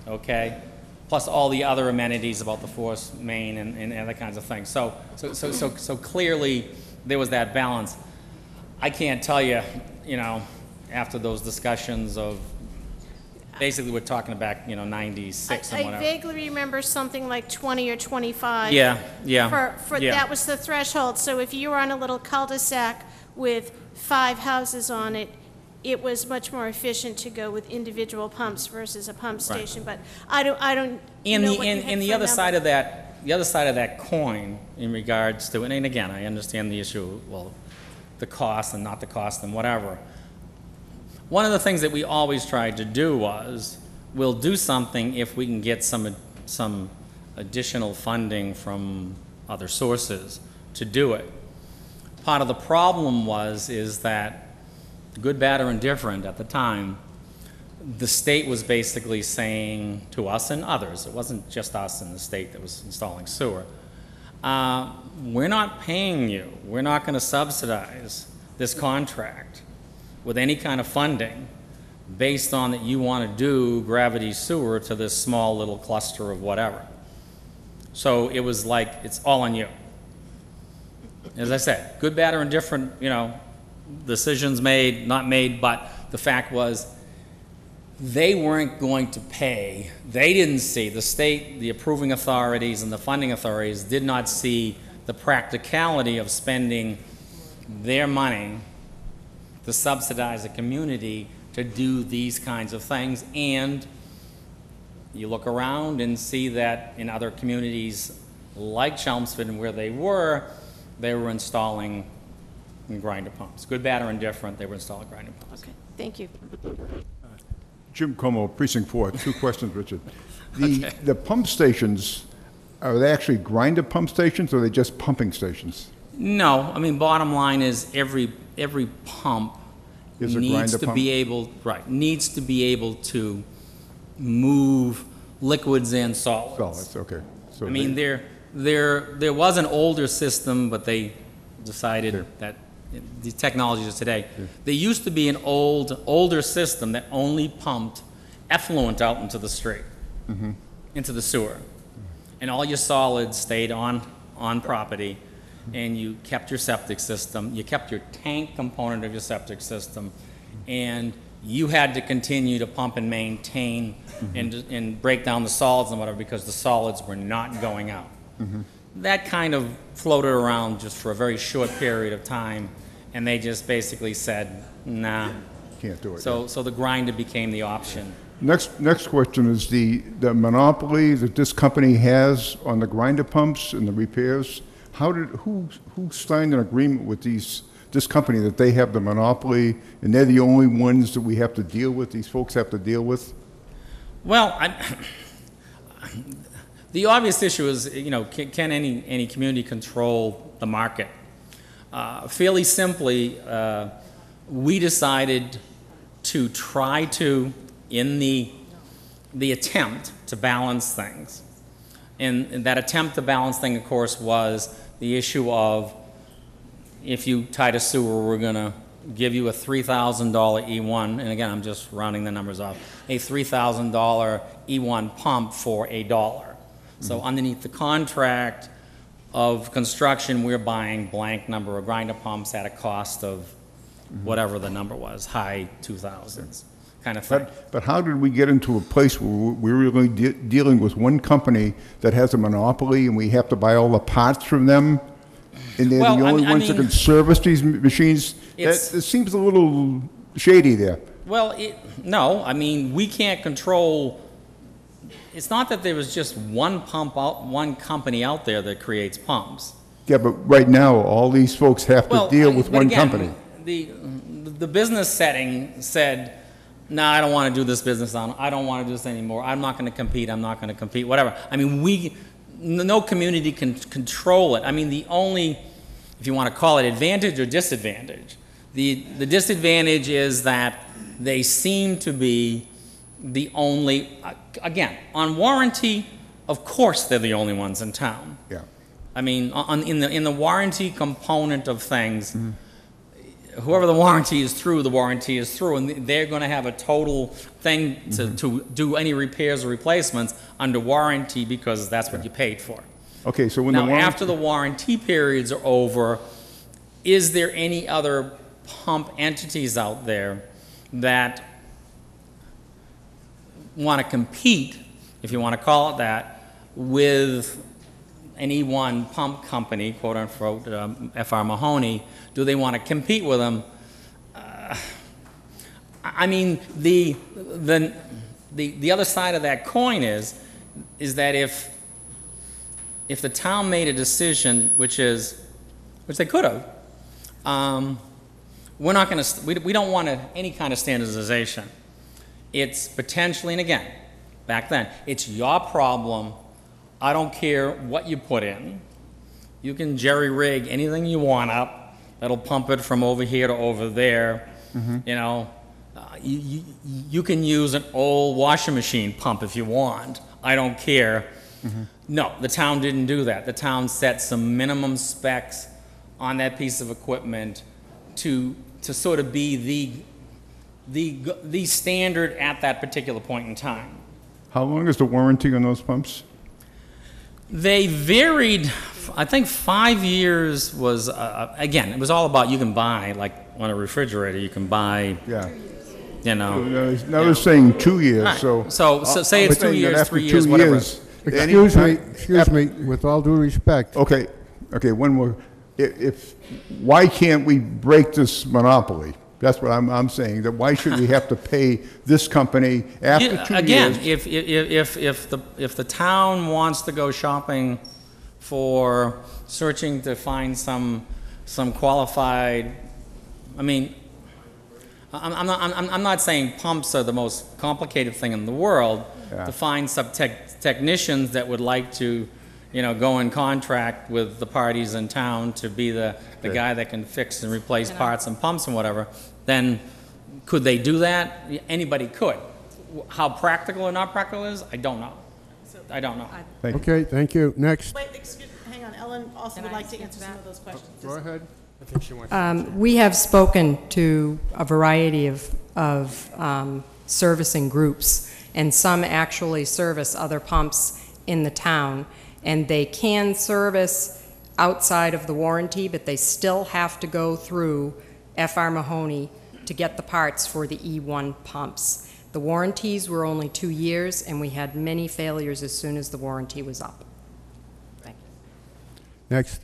okay? Plus all the other amenities about the force main and other kinds of things. So clearly there was that balance. I can't tell you, after those discussions of, basically we're talking about, 96 and whatever. I vaguely remember something like 20 or 25. Yeah. That was the threshold. So if you were on a little cul-de-sac with 5 houses on it, it was much more efficient to go with individual pumps versus a pump station. Right. But I don't know what you had the other side of that coin in regards to, and again, I understand the issue, well, the cost and not the cost and whatever. One of the things that we always tried to do was, we'll do something if we can get some additional funding from other sources to do it. Part of the problem is that, good, bad, or indifferent at the time, the state was basically saying to us and others, it wasn't just us in the state that was installing sewer, we're not paying you, we're not going to subsidize this contract with any kind of funding based on that you want to do gravity sewer to this small little cluster of whatever. So it was like, it's all on you. As I said, good, bad, or indifferent, decisions made, not made, but the fact was they weren't going to pay. They didn't see, the state, the approving authorities and the funding authorities did not see the practicality of spending their money to subsidize a community to do these kinds of things. And you look around and see that in other communities like Chelmsford and where they were installing grinder pumps. Good, bad, or indifferent, they were installing grinder pumps. Okay, thank you. Jim Como, Precinct 4. 2 questions, Richard. Okay. The pump stations, are they actually grinder pump stations or are they just pumping stations? No, I mean, bottom line is every pump Is a needs grinder to pump? be able, right, needs to be able to move liquids and solids. Solids, okay. So I mean, there was an older system, but they decided that the technologies of today. There used to be an older system that only pumped effluent out into the street, into the sewer, and all your solids stayed on property, and you kept your septic system, you kept your tank component of your septic system, and you had to continue to pump and maintain and break down the solids and whatever because the solids were not going out. That kind of floated around just for a very short period of time, and they just basically said, nah. Can't do it. So the grinder became the option. Next question is the monopoly that this company has on the grinder pumps and the repairs. Who signed an agreement with this company that they have the monopoly and they're the only ones that we have to deal with, these folks have to deal with? Well, the obvious issue is, you know, can any community control the market? Fairly simply, we decided to try to, in the attempt to balance things, and that attempt to balance thing, of course, was the issue of if you tied a sewer, we're going to give you a $3,000 E1, and again, I'm just rounding the numbers off, a $3,000 E1 pump for $1. So underneath the contract of construction, we're buying blank number of grinder pumps at a cost of whatever the number was, high 2000s kind of thing. But how did we get into a place where we're really dealing with one company that has a monopoly and we have to buy all the parts from them? And they're the only ones that can service these machines? It seems a little shady there. Well, no, I mean, we can't control. It's not that there was just one company out there that creates pumps. Yeah, but right now, all these folks have to deal with one company. The business setting said, no, I don't want to do this business. I don't want to do this anymore. I'm not going to compete. I'm not going to compete, whatever. I mean, no community can control it. I mean, the only, if you want to call it advantage or disadvantage, the disadvantage is that they seem to be the only, again, on warranty, of course they're the only ones in town. Yeah. I mean, in the warranty component of things, whoever the warranty is through, and they're going to have a total thing to do any repairs or replacements under warranty because that's what you paid for. Okay, so when after the warranty periods are over, is there any other pump entities out there that want to compete, if you want to call it that, with an E1 pump company, quote unquote, FR Mahoney? Do they want to compete with them? I mean, the other side of that coin is that if the town made a decision, which they could have, we're not going to. We don't want any kind of standardization. It's potentially, and again, back then, it's your problem. I don't care what you put in. You can jerry-rig anything you want up. That'll pump it from over here to over there. You know, you can use an old washing machine pump if you want. I don't care. No, the town didn't do that. The town set some minimum specs on that piece of equipment to sort of be the standard at that particular point in time. How long is the warranty on those pumps? They varied I think 5 years was, again, it was all about, you can buy, like on a refrigerator, you can buy, Yeah. you know. No, I was saying 2 years, Right. so. So say it's I'm 2 saying that years, after 3 2 years, whatever. Excuse me, with all due respect. Okay, one more. Why can't we break this monopoly? That's what I'm saying, that why should we have to pay this company after 2 Again, years? if the town wants to go shopping for searching to find some qualified, I mean, I'm not saying pumps are the most complicated thing in the world. Yeah. To find some technicians that would like to, go in contract with the parties in town to be the guy that can fix and replace parts and pumps and whatever, then could they do that? Anybody could. How practical or not practical is, I don't know. I don't know. Okay, thank you. Next. Wait, hang on, Ellen also would like to answer some of those questions. Go ahead. I think she wants We have spoken to a variety of servicing groups, and some actually service other pumps in the town, and they can service outside of the warranty, but they still have to go through F.R. Mahoney to get the parts for the E1 pumps. The warranties were only 2 years, and we had many failures as soon as the warranty was up. Thank you. Next.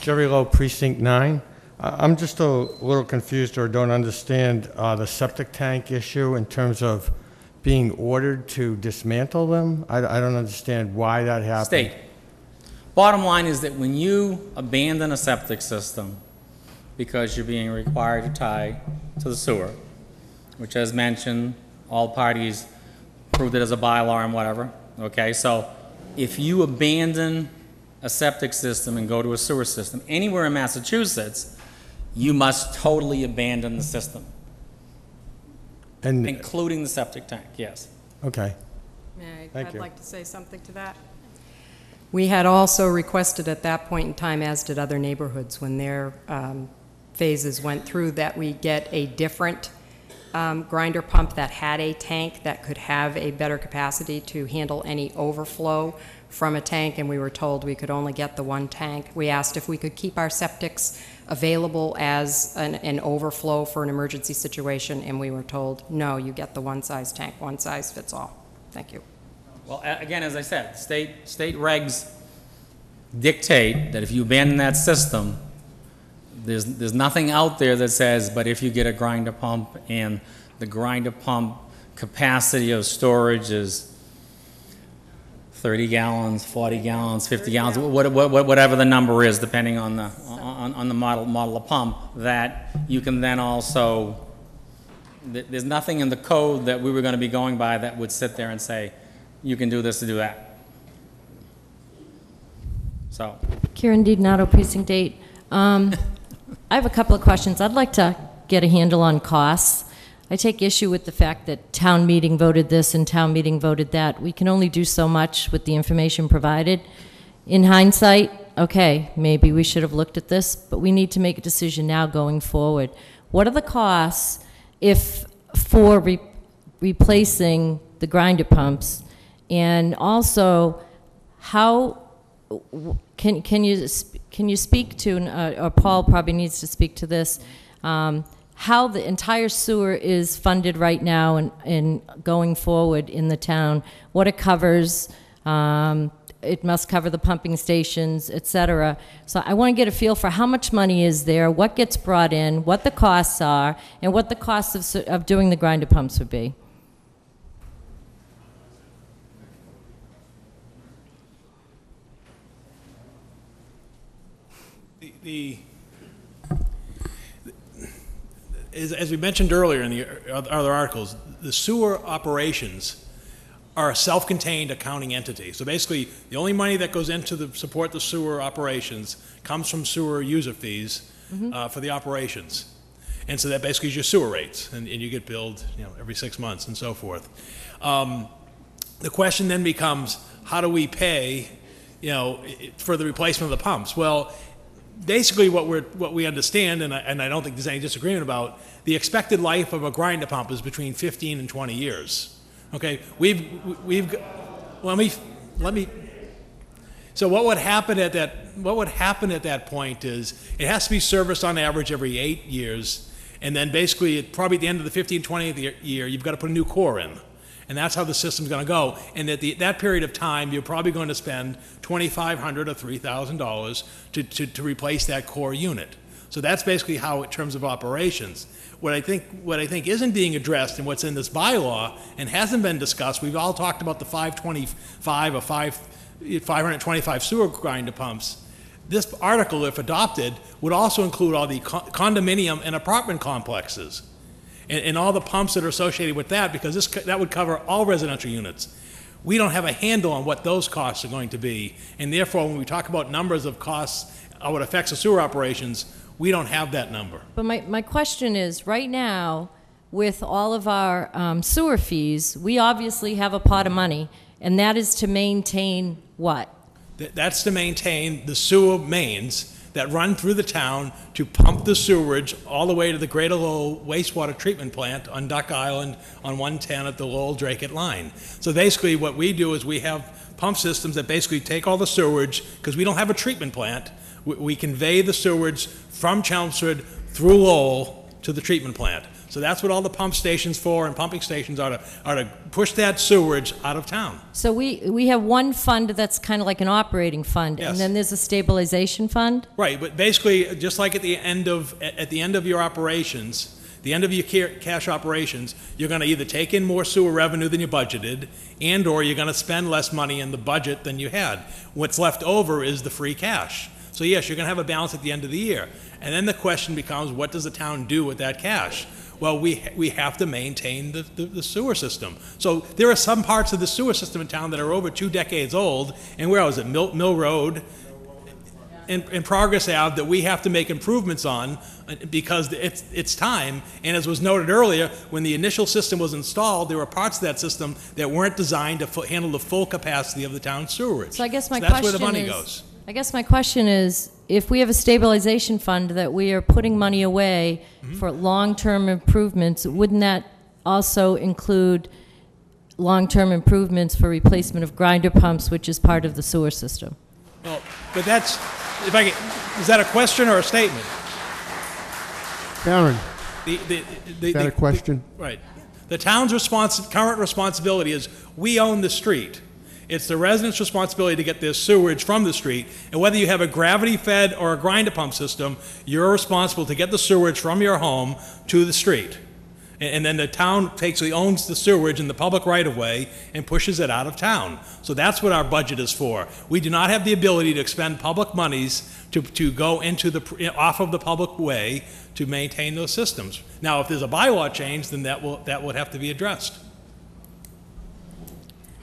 Jerry Lowe, Precinct 9. I'm just a little confused or don't understand the septic tank issue in terms of being ordered to dismantle them. I don't understand why that happened. State. Bottom line is that when you abandon a septic system because you're being required to tie to the sewer, which as mentioned, all parties approved it as a bylaw and whatever, okay? So if you abandon a septic system and go to a sewer system anywhere in Massachusetts, you must totally abandon the system, including the septic tank, yes. Okay. I'd like to say something to that. We had also requested at that point in time, as did other neighborhoods when their phases went through, that we get a different grinder pump that had a tank that could have a better capacity to handle any overflow from a tank, and we were told we could only get the one tank. We asked if we could keep our septics available as an overflow for an emergency situation, and we were told, no, you get the one size tank, one size fits all. Thank you. Well, again, as I said, state regs dictate that if you abandon that system, there's nothing out there that says, but if you get a grinder pump and the grinder pump capacity of storage is 30 gallons, 40 gallons, 50 gallons, whatever the number is, depending on the model of pump, that you can then also, there's nothing in the code that we were going to be going by that would sit there and say, you can do this to do that. So. Karen DiDonato, Precinct 8. I have a couple of questions. I'd like to get a handle on costs. I take issue with the fact that town meeting voted this and town meeting voted that. We can only do so much with the information provided. In hindsight, okay, maybe we should have looked at this, but we need to make a decision now going forward. What are the costs for replacing the grinder pumps? And also, how can you speak to, or Paul probably needs to speak to this, how the entire sewer is funded right now and going forward in the town, what it covers, it must cover the pumping stations, et cetera. So I want to get a feel for how much money is there, what gets brought in, what the costs are, and what the costs of doing the grinder pumps would be. As we mentioned earlier in the other articles, the sewer operations are a self-contained accounting entity. So basically, the only money that goes into the support the sewer operations comes from sewer user fees for the operations. And so that basically is your sewer rates, and you get billed, every 6 months and so forth. The question then becomes, how do we pay, for the replacement of the pumps? Well, basically what we understand, and I don't think there's any disagreement about, the expected life of a grinder pump is between 15 and 20 years. Okay, let me So what would happen at that point is it has to be serviced on average every 8 years, and then basically probably at the end of the 15th, 20th year, you've got to put a new core in. And that's how the system's going to go. And at that period of time, you're probably going to spend $2,500 or $3,000 to replace that core unit. So that's basically how, in terms of operations. What I think isn't being addressed in what's in this bylaw and hasn't been discussed, we've all talked about the 525 or 525 sewer grinder pumps. This article, if adopted, would also include all the condominium and apartment complexes and all the pumps that are associated with that, because that would cover all residential units. We don't have a handle on what those costs are going to be, and therefore when we talk about numbers of costs, how it affects the sewer operations, we don't have that number. But my question is, right now, with all of our sewer fees, we obviously have a pot of money, and that is to maintain what? That's to maintain the sewer mains that run through the town to pump the sewerage all the way to the Greater Lowell wastewater treatment plant on Duck Island on 110 at the Lowell-Drake line. So basically what we do is we have pump systems that basically take all the sewage, because we don't have a treatment plant, we convey the sewage from Chelmsford through Lowell to the treatment plant. So that's what all the pump stations for, and pumping stations are to push that sewage out of town. So we have one fund that's kind of like an operating fund, Yes. and then there's a stabilization fund? Right, but basically, just like at the end of your operations, the end of your cash operations, you're going to either take in more sewer revenue than you budgeted, and or you're going to spend less money in the budget than you had. What's left over is the free cash. So yes, you're going to have a balance at the end of the year. And then the question becomes, what does the town do with that cash? Well, we have to maintain the sewer system. So there are some parts of the sewer system in town that are over 2 decades old, and where was it, Mill Road and Progress Ave, that we have to make improvements on because it's time. And as was noted earlier, when the initial system was installed, there were parts of that system that weren't designed to handle the full capacity of the town's sewerage. So I guess that's where the money goes. I guess my question is, if we have a stabilization fund that we are putting money away for long-term improvements, wouldn't that also include long-term improvements for replacement of grinder pumps, which is part of the sewer system? Well, but that's, is that a question or a statement? Karen, is that a question? Right. The town's current responsibility is we own the street. It's the residents' responsibility to get their sewage from the street, and whether you have a gravity-fed or a grinder pump system, you're responsible to get the sewage from your home to the street. And then the town basically owns the sewage in the public right-of-way and pushes it out of town. So that's what our budget is for. We do not have the ability to expend public monies to go off of the public way to maintain those systems. Now, if there's a bylaw change, then that would have to be addressed.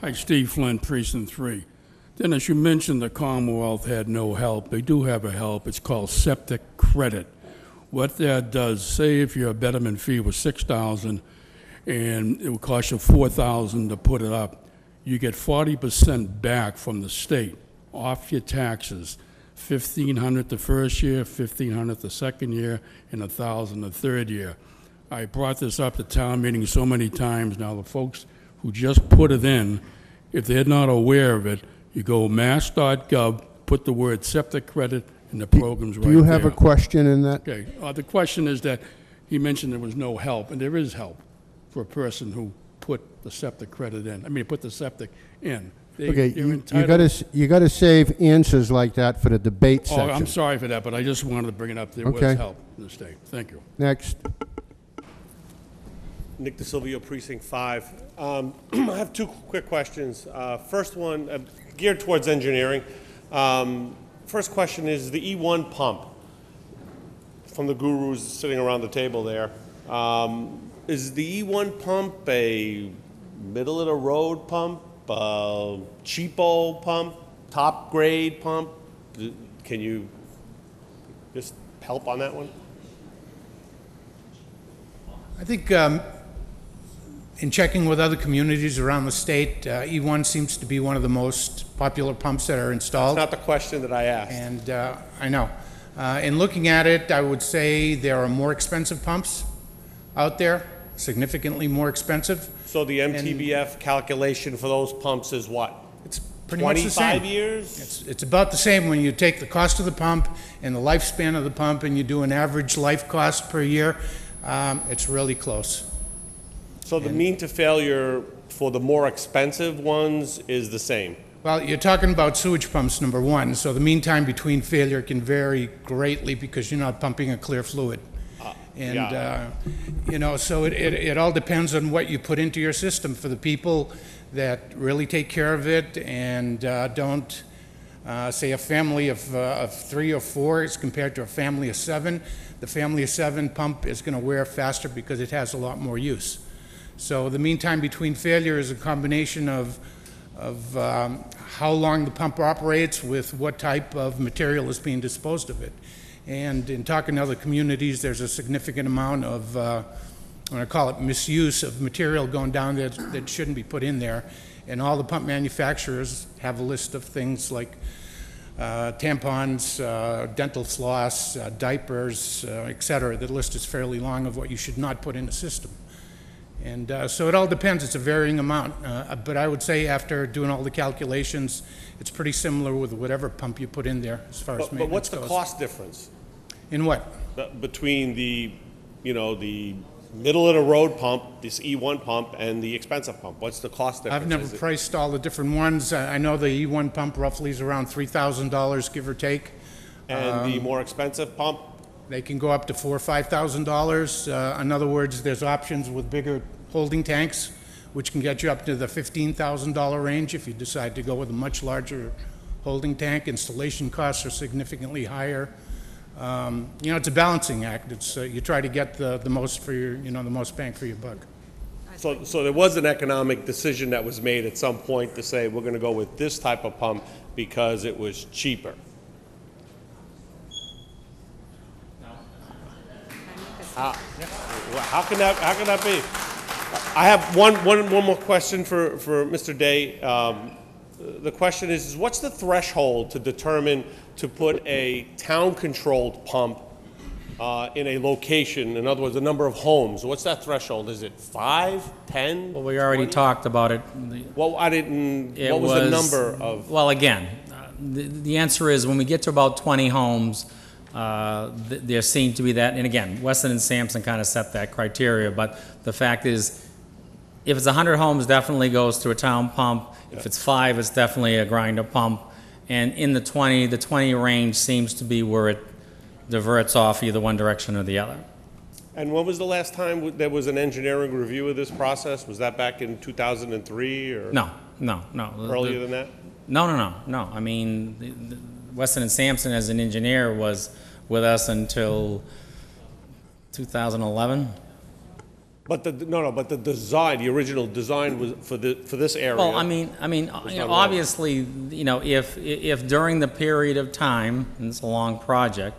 Hi, Steve Flynn, Precinct 3. Dennis, you mentioned the Commonwealth had no help. They do have a help. It's called septic credit. What that does, say if your betterment fee was $6,000 and it would cost you $4,000 to put it up, you get 40% back from the state off your taxes. $1,500 the first year, $1,500 the second year, and $1,000 the third year. I brought this up at town meeting so many times now. The folks who just put it in, if they're not aware of it, you go mass.gov, put the word septic credit, and the program's right there. Do you have a question in that? Okay. The question is that he mentioned there was no help, and there is help for a person who put the septic credit in. I mean, put the septic in. Okay, you got to save answers like that for the debate section. Oh, I'm sorry for that, but I just wanted to bring it up. There was help in the state. Thank you. Next. Nick DeSilvio, Precinct 5. I have 2 quick questions. First one, geared towards engineering. First question is the E1 pump from the gurus sitting around the table there. Is the E1 pump a middle-of-the-road pump, cheapo pump, top-grade pump? Can you just help on that one? I think in checking with other communities around the state, E1 seems to be one of the most popular pumps that are installed. That's not the question that I asked. And I know. In looking at it, I would say there are more expensive pumps out there, significantly more expensive. So the MTBF calculation for those pumps is what? It's Pretty much the same. 25 years? It's about the same when you take the cost of the pump and the lifespan of the pump and you do an average life cost per year. It's really close. So the mean to failure for the more expensive ones is the same? Well, you're talking about sewage pumps, number one, so the mean time between failure can vary greatly because you're not pumping a clear fluid. You know, so it all depends on what you put into your system. For the people that really take care of it and don't, say a family of 3 or 4 is compared to a family of 7, the family of 7 pump is going to wear faster because it has a lot more use. So the mean time between failure is a combination of how long the pump operates with what type of material is being disposed of it. And in talking to other communities, there's a significant amount of, I'm going to call it misuse of material going down there that shouldn't be put in there. And all the pump manufacturers have a list of things like tampons, dental floss, diapers, et cetera. The list is fairly long of what you should not put in the system. And so it all depends. It's a varying amount. But I would say after doing all the calculations, it's pretty similar with whatever pump you put in there as far as maintenance goes. But what's the cost difference? In what? Between the, you know, the middle of the road pump, this E1 pump, and the expensive pump. What's the cost difference? I've never priced all the different ones. I know the E1 pump roughly is around $3,000, give or take. And the more expensive pump? They can go up to $4,000 or $5,000. In other words, there's options with bigger holding tanks, which can get you up to the $15,000 range if you decide to go with a much larger holding tank. Installation costs are significantly higher. You know, it's a balancing act. It's you try to get the most for your, you know, the most bang for your buck. So there was an economic decision that was made at some point to say we're going to go with this type of pump because it was cheaper. How can that be? I have one more question for Mr. Day. The question is what's the threshold to determine to put a town-controlled pump in a location? In other words, the number of homes. What's that threshold? Is it 5, 10? Well, we already 20? talked about it. Well, I didn't. What was the number of? Well, again, the answer is when we get to about 20 homes, there seemed to be that. And again, Weston and Sampson kind of set that criteria. But the fact is, if it's 100 homes, definitely goes to a town pump. If it's 5, it's definitely a grinder pump. And in the 20 range seems to be where it diverts off either one direction or the other. And when was the last time there was an engineering review of this process? Was that back in 2003 or? No. Earlier than that? No. I mean, Weston and Sampson as an engineer was with us until 2011. But the design, the original design was for this area. Well, I mean, you know, obviously, you know, if during the period of time, and it's a long project,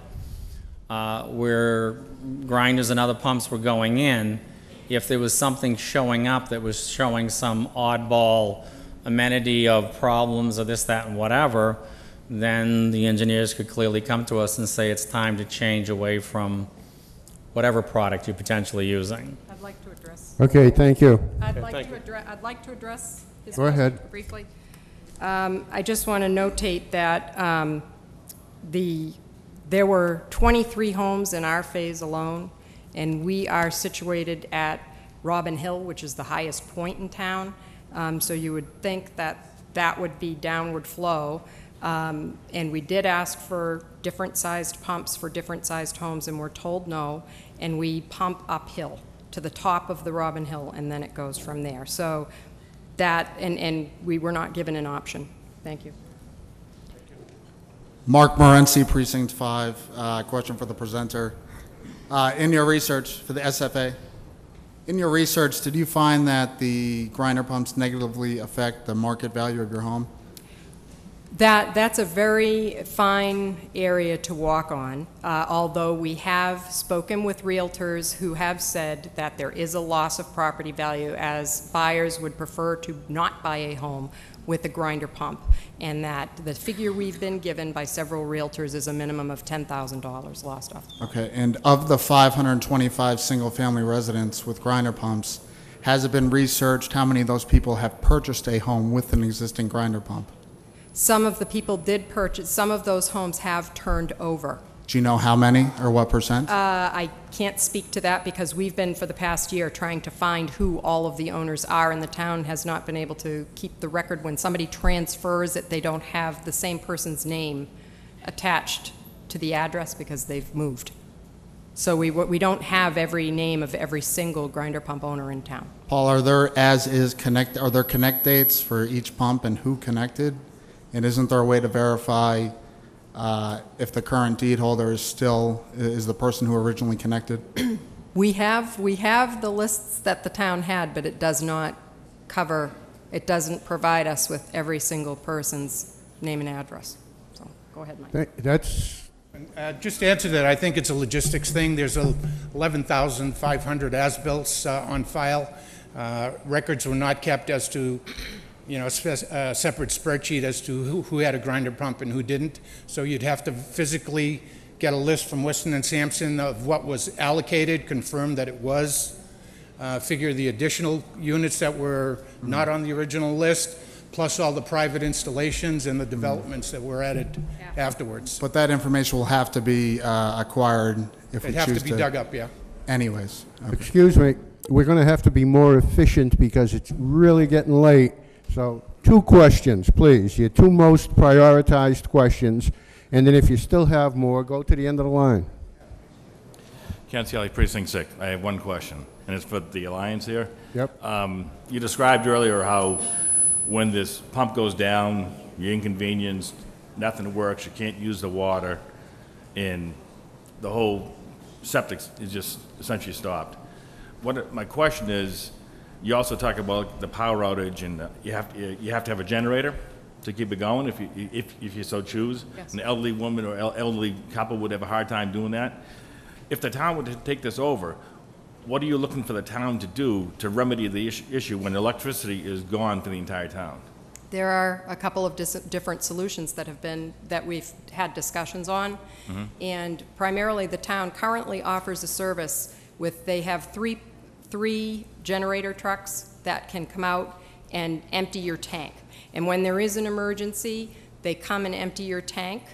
where grinders and other pumps were going in, if there was something showing up that was showing some oddball amenity of problems or this, that, and whatever, then the engineers could clearly come to us and say it's time to change away from whatever product you're potentially using. I'd like to address. Okay, thank you. I'd like to address his Go question ahead. briefly. I just want to notate that there were 23 homes in our phase alone, and we are situated at Robin Hill, which is the highest point in town. So you would think that would be downward flow. And we did ask for different sized pumps for different sized homes, and we're told no, and we pump uphill to the top of the Robin Hill, and then it goes from there. So that, and we were not given an option. Thank you. Mark Morency, Precinct 5. Question for the presenter. In your research for the SFA, in your research, did you find that the grinder pumps negatively affect the market value of your home? That's a very fine area to walk on, although we have spoken with realtors who have said that there is a loss of property value as buyers would prefer to not buy a home with a grinder pump, and that the figure we've been given by several realtors is a minimum of $10,000 lost off. Okay, and of the 525 single-family residents with grinder pumps, has it been researched how many of those people have purchased a home with an existing grinder pump? Some of the people did purchase, some of those homes have turned over. Do you know how many or what percent? I can't speak to that because we've been for the past year trying to find who all of the owners are, and the town has not been able to keep the record. When somebody transfers it, they don't have the same person's name attached to the address because they've moved. So we don't have every name of every single grinder pump owner in town. Paul, are there are there connect dates for each pump and who connected? And isn't there a way to verify if the current deed holder is the person who originally connected? We have the lists that the town had, but it does not cover, it doesn't provide us with every single person's name and address. So go ahead, Mike. Just to answer that, I think it's a logistics thing. There's 11,500 as-bills on file. Records were not kept as to, a separate spreadsheet as to who had a grinder pump and who didn't. So you'd have to physically get a list from Weston and Sampson of what was allocated, confirm that it was, figure the additional units that were not on the original list, plus all the private installations and the developments that were added afterwards. But that information will have to be acquired if we choose to. It'd have to be dug up, yeah. Anyways. Okay. Excuse me, we're going to have to be more efficient because it's really getting late. So 2 questions, please. Your 2 most prioritized questions. And then if you still have more, go to the end of the line. Ken Cieli, Precinct 6. I have 1 question, and it's for the Alliance here. Yep. You described earlier how when this pump goes down, you're inconvenienced, nothing works, you can't use the water, and the whole septic is just essentially stopped. My question is, you also talk about the power outage, and you have to have a generator to keep it going if you so choose. Yes. An elderly woman or elderly couple would have a hard time doing that. If the town were to take this over, what are you looking for the town to do to remedy the issue when electricity is gone for the entire town? There are a couple of different solutions that we've had discussions on, and primarily the town currently offers a service they have three generator trucks that can come out and empty your tank. And when there is an emergency, they come and empty your tank.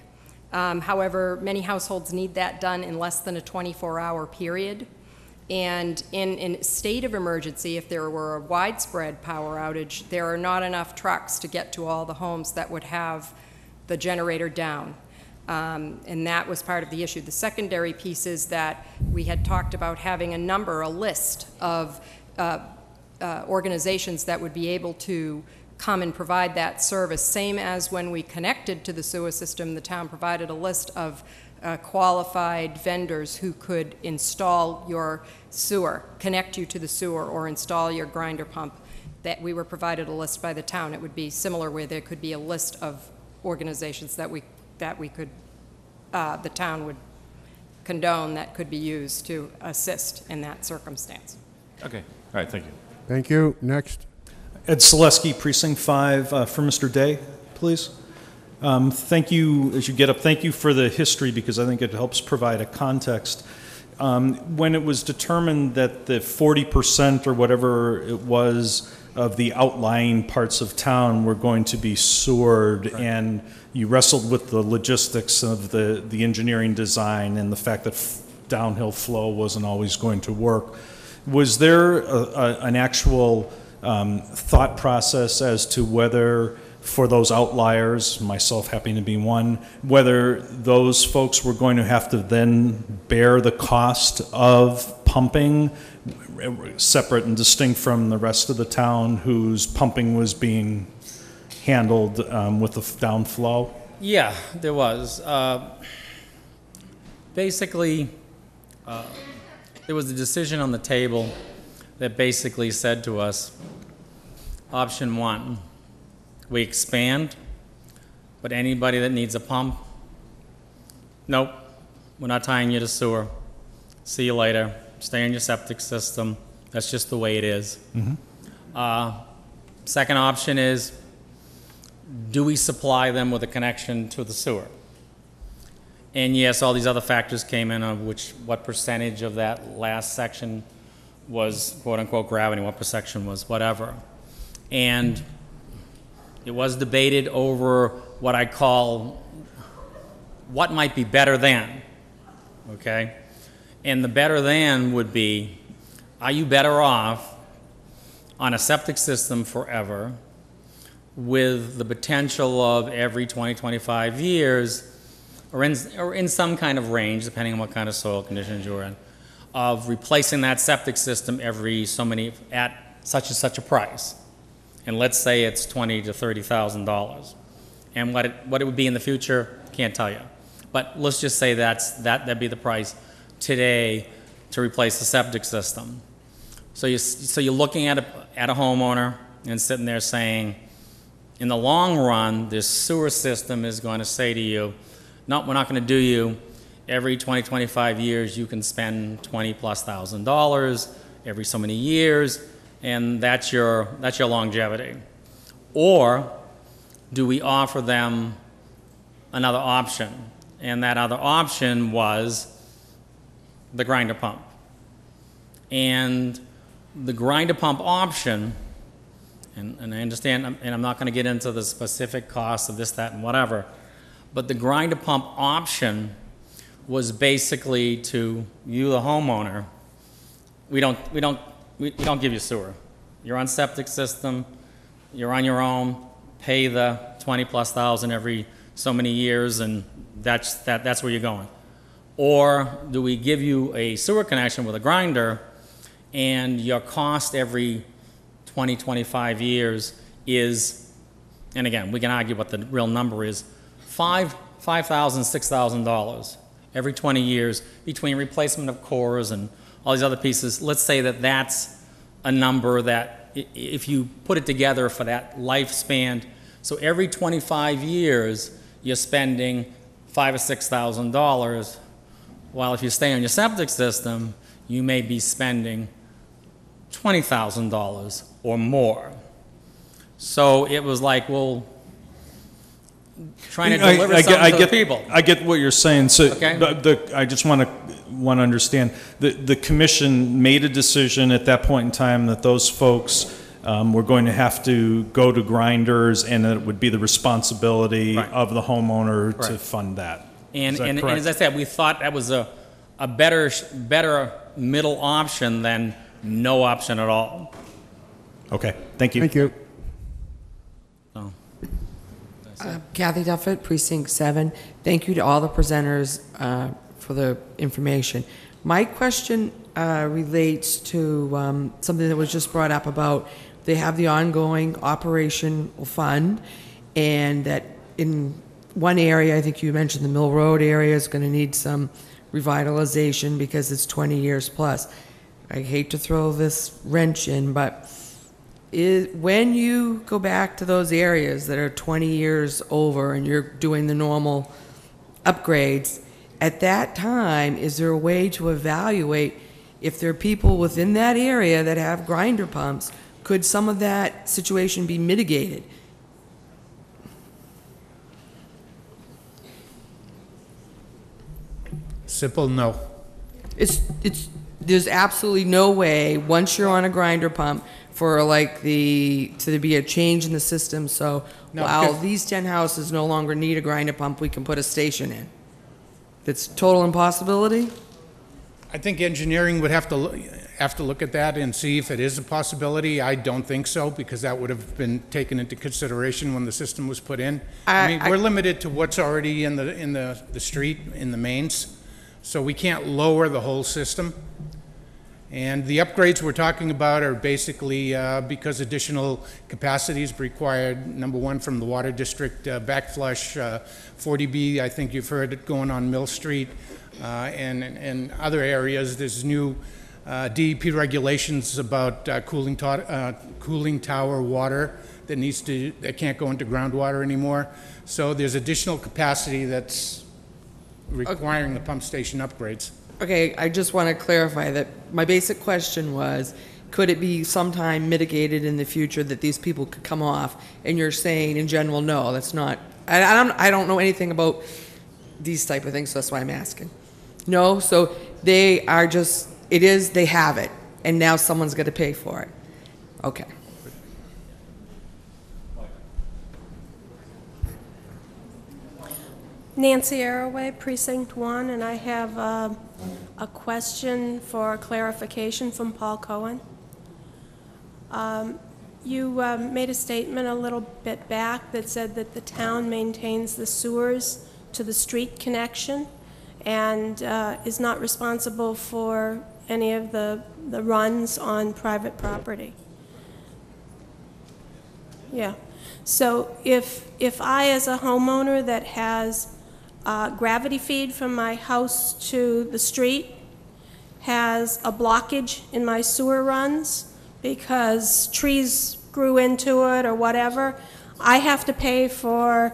However, many households need that done in less than a 24-hour period. And in a state of emergency, if there were a widespread power outage, there are not enough trucks to get to all the homes that would have the generator down. And that was part of the issue. The secondary piece is that we had talked about having a list of organizations that would be able to come and provide that service. Same as when we connected to the sewer system, the town provided a list of qualified vendors who could install your sewer, connect you to the sewer, or install your grinder pump. That we were provided a list by the town. It would be similar where there could be a list of organizations that we could, the town would condone that could be used to assist in that circumstance. Okay. All right. Thank you. Thank you. Next. Ed Selesky, Precinct 5, for Mr. Day, please. Thank you, as you get up, thank you for the history because I think it helps provide a context. When it was determined that the 40% or whatever it was of the outlying parts of town were going to be sewered, right, and you wrestled with the logistics of the engineering design and the fact that downhill flow wasn't always going to work, was there an actual thought process as to whether, for those outliers, myself happening to be one, whether those folks were going to have to then bear the cost of pumping, separate and distinct from the rest of the town whose pumping was being handled with the downflow? Yeah, there was. Basically, there was a decision on the table that basically said to us, option 1, we expand, but anybody that needs a pump, nope, we're not tying you to sewer. See you later. Stay in your septic system. That's just the way it is. Second option is, do we supply them with a connection to the sewer? And yes, all these other factors came in of what percentage of that last section was quote-unquote gravity, what percentage was whatever. And it was debated over what I call what might be better than, okay? And the better than would be, are you better off on a septic system forever with the potential of every 20, 25 years, or in some kind of range, depending on what kind of soil conditions you're in, of replacing that septic system every so many, at such and such a price. And let's say it's $20,000 to $30,000. And what it would be in the future, can't tell you. But let's just say that'd be the price today to replace the septic system. So you're looking at a homeowner and sitting there saying, in the long run, this sewer system is going to say to you, no, we're not going to do you. Every 20, 25 years, you can spend $20,000+ every so many years, and that's your longevity. Or do we offer them another option? And that other option was the grinder pump. And the grinder pump option, and I understand, and I'm not going to get into the specific costs of this, that, and whatever, but the grinder pump option was basically to you, the homeowner, we don't give you sewer. You're on septic system, you're on your own, pay the $20,000+ every so many years, and that's where you're going. Or do we give you a sewer connection with a grinder, and your cost every 20, 25 years is, and again, we can argue what the real number is, $5,000, $6,000 every 20 years between replacement of cores and all these other pieces. Let's say that that's a number that if you put it together for that lifespan, so every 25 years you're spending $5,000 or $6,000, while if you stay on your septic system, you may be spending $20,000 or more. So it was like, well, trying to deliver something to the people. I get what you're saying. So Okay. I just want to understand. The commission made a decision at that point in time that those folks were going to have to go to grinders, and it would be the responsibility of the homeowner to fund that. And as I said, we thought that was a better middle option than no option at all. Okay, thank you. Thank you. Kathy Duffett, Precinct 7. Thank you to all the presenters for the information. My question relates to something that was just brought up about they have the ongoing operational fund, and that in one area, I think you mentioned the Mill Road area is going to need some revitalization because it's 20 years plus. I hate to throw this wrench in, but when you go back to those areas that are 20 years over and you're doing the normal upgrades, at that time, is there a way to evaluate if there are people within that area that have grinder pumps? Could some of that situation be mitigated? Simple no. There's absolutely no way, once you're on a grinder pump, for like to be a change in the system, so No, while because- these 10 houses no longer need a grinder pump, we can put a station in. It's total impossibility? I think engineering would have to look at that and see if it is a possibility. I don't think so, because that would have been taken into consideration when the system was put in. I mean, we're limited to what's already in the street, in the mains, so we can't lower the whole system. And the upgrades we're talking about are basically because additional capacity is required, number one, from the water district backflush, 40B, I think you've heard it going on Mill Street, and other areas. There's new DEP regulations about cooling tower water that can't go into groundwater anymore. So there's additional capacity that's requiring the pump station upgrades. Okay, I just want to clarify that my basic question was, could it be sometime mitigated in the future that these people could come off? And you're saying in general, no, that's not. I don't know anything about these type of things, so that's why I'm asking. No, so they are just, they have it, and now someone's going to pay for it. Okay. Nancy Arroway, Precinct 1, and I have a question for clarification from Paul Cohen. You made a statement a little bit back that said that the town maintains the sewers to the street connection and is not responsible for any of the runs on private property. Yeah. So if I, as a homeowner that has gravity feed from my house to the street, has a blockage in my sewer runs because trees grew into it or whatever, I have to pay for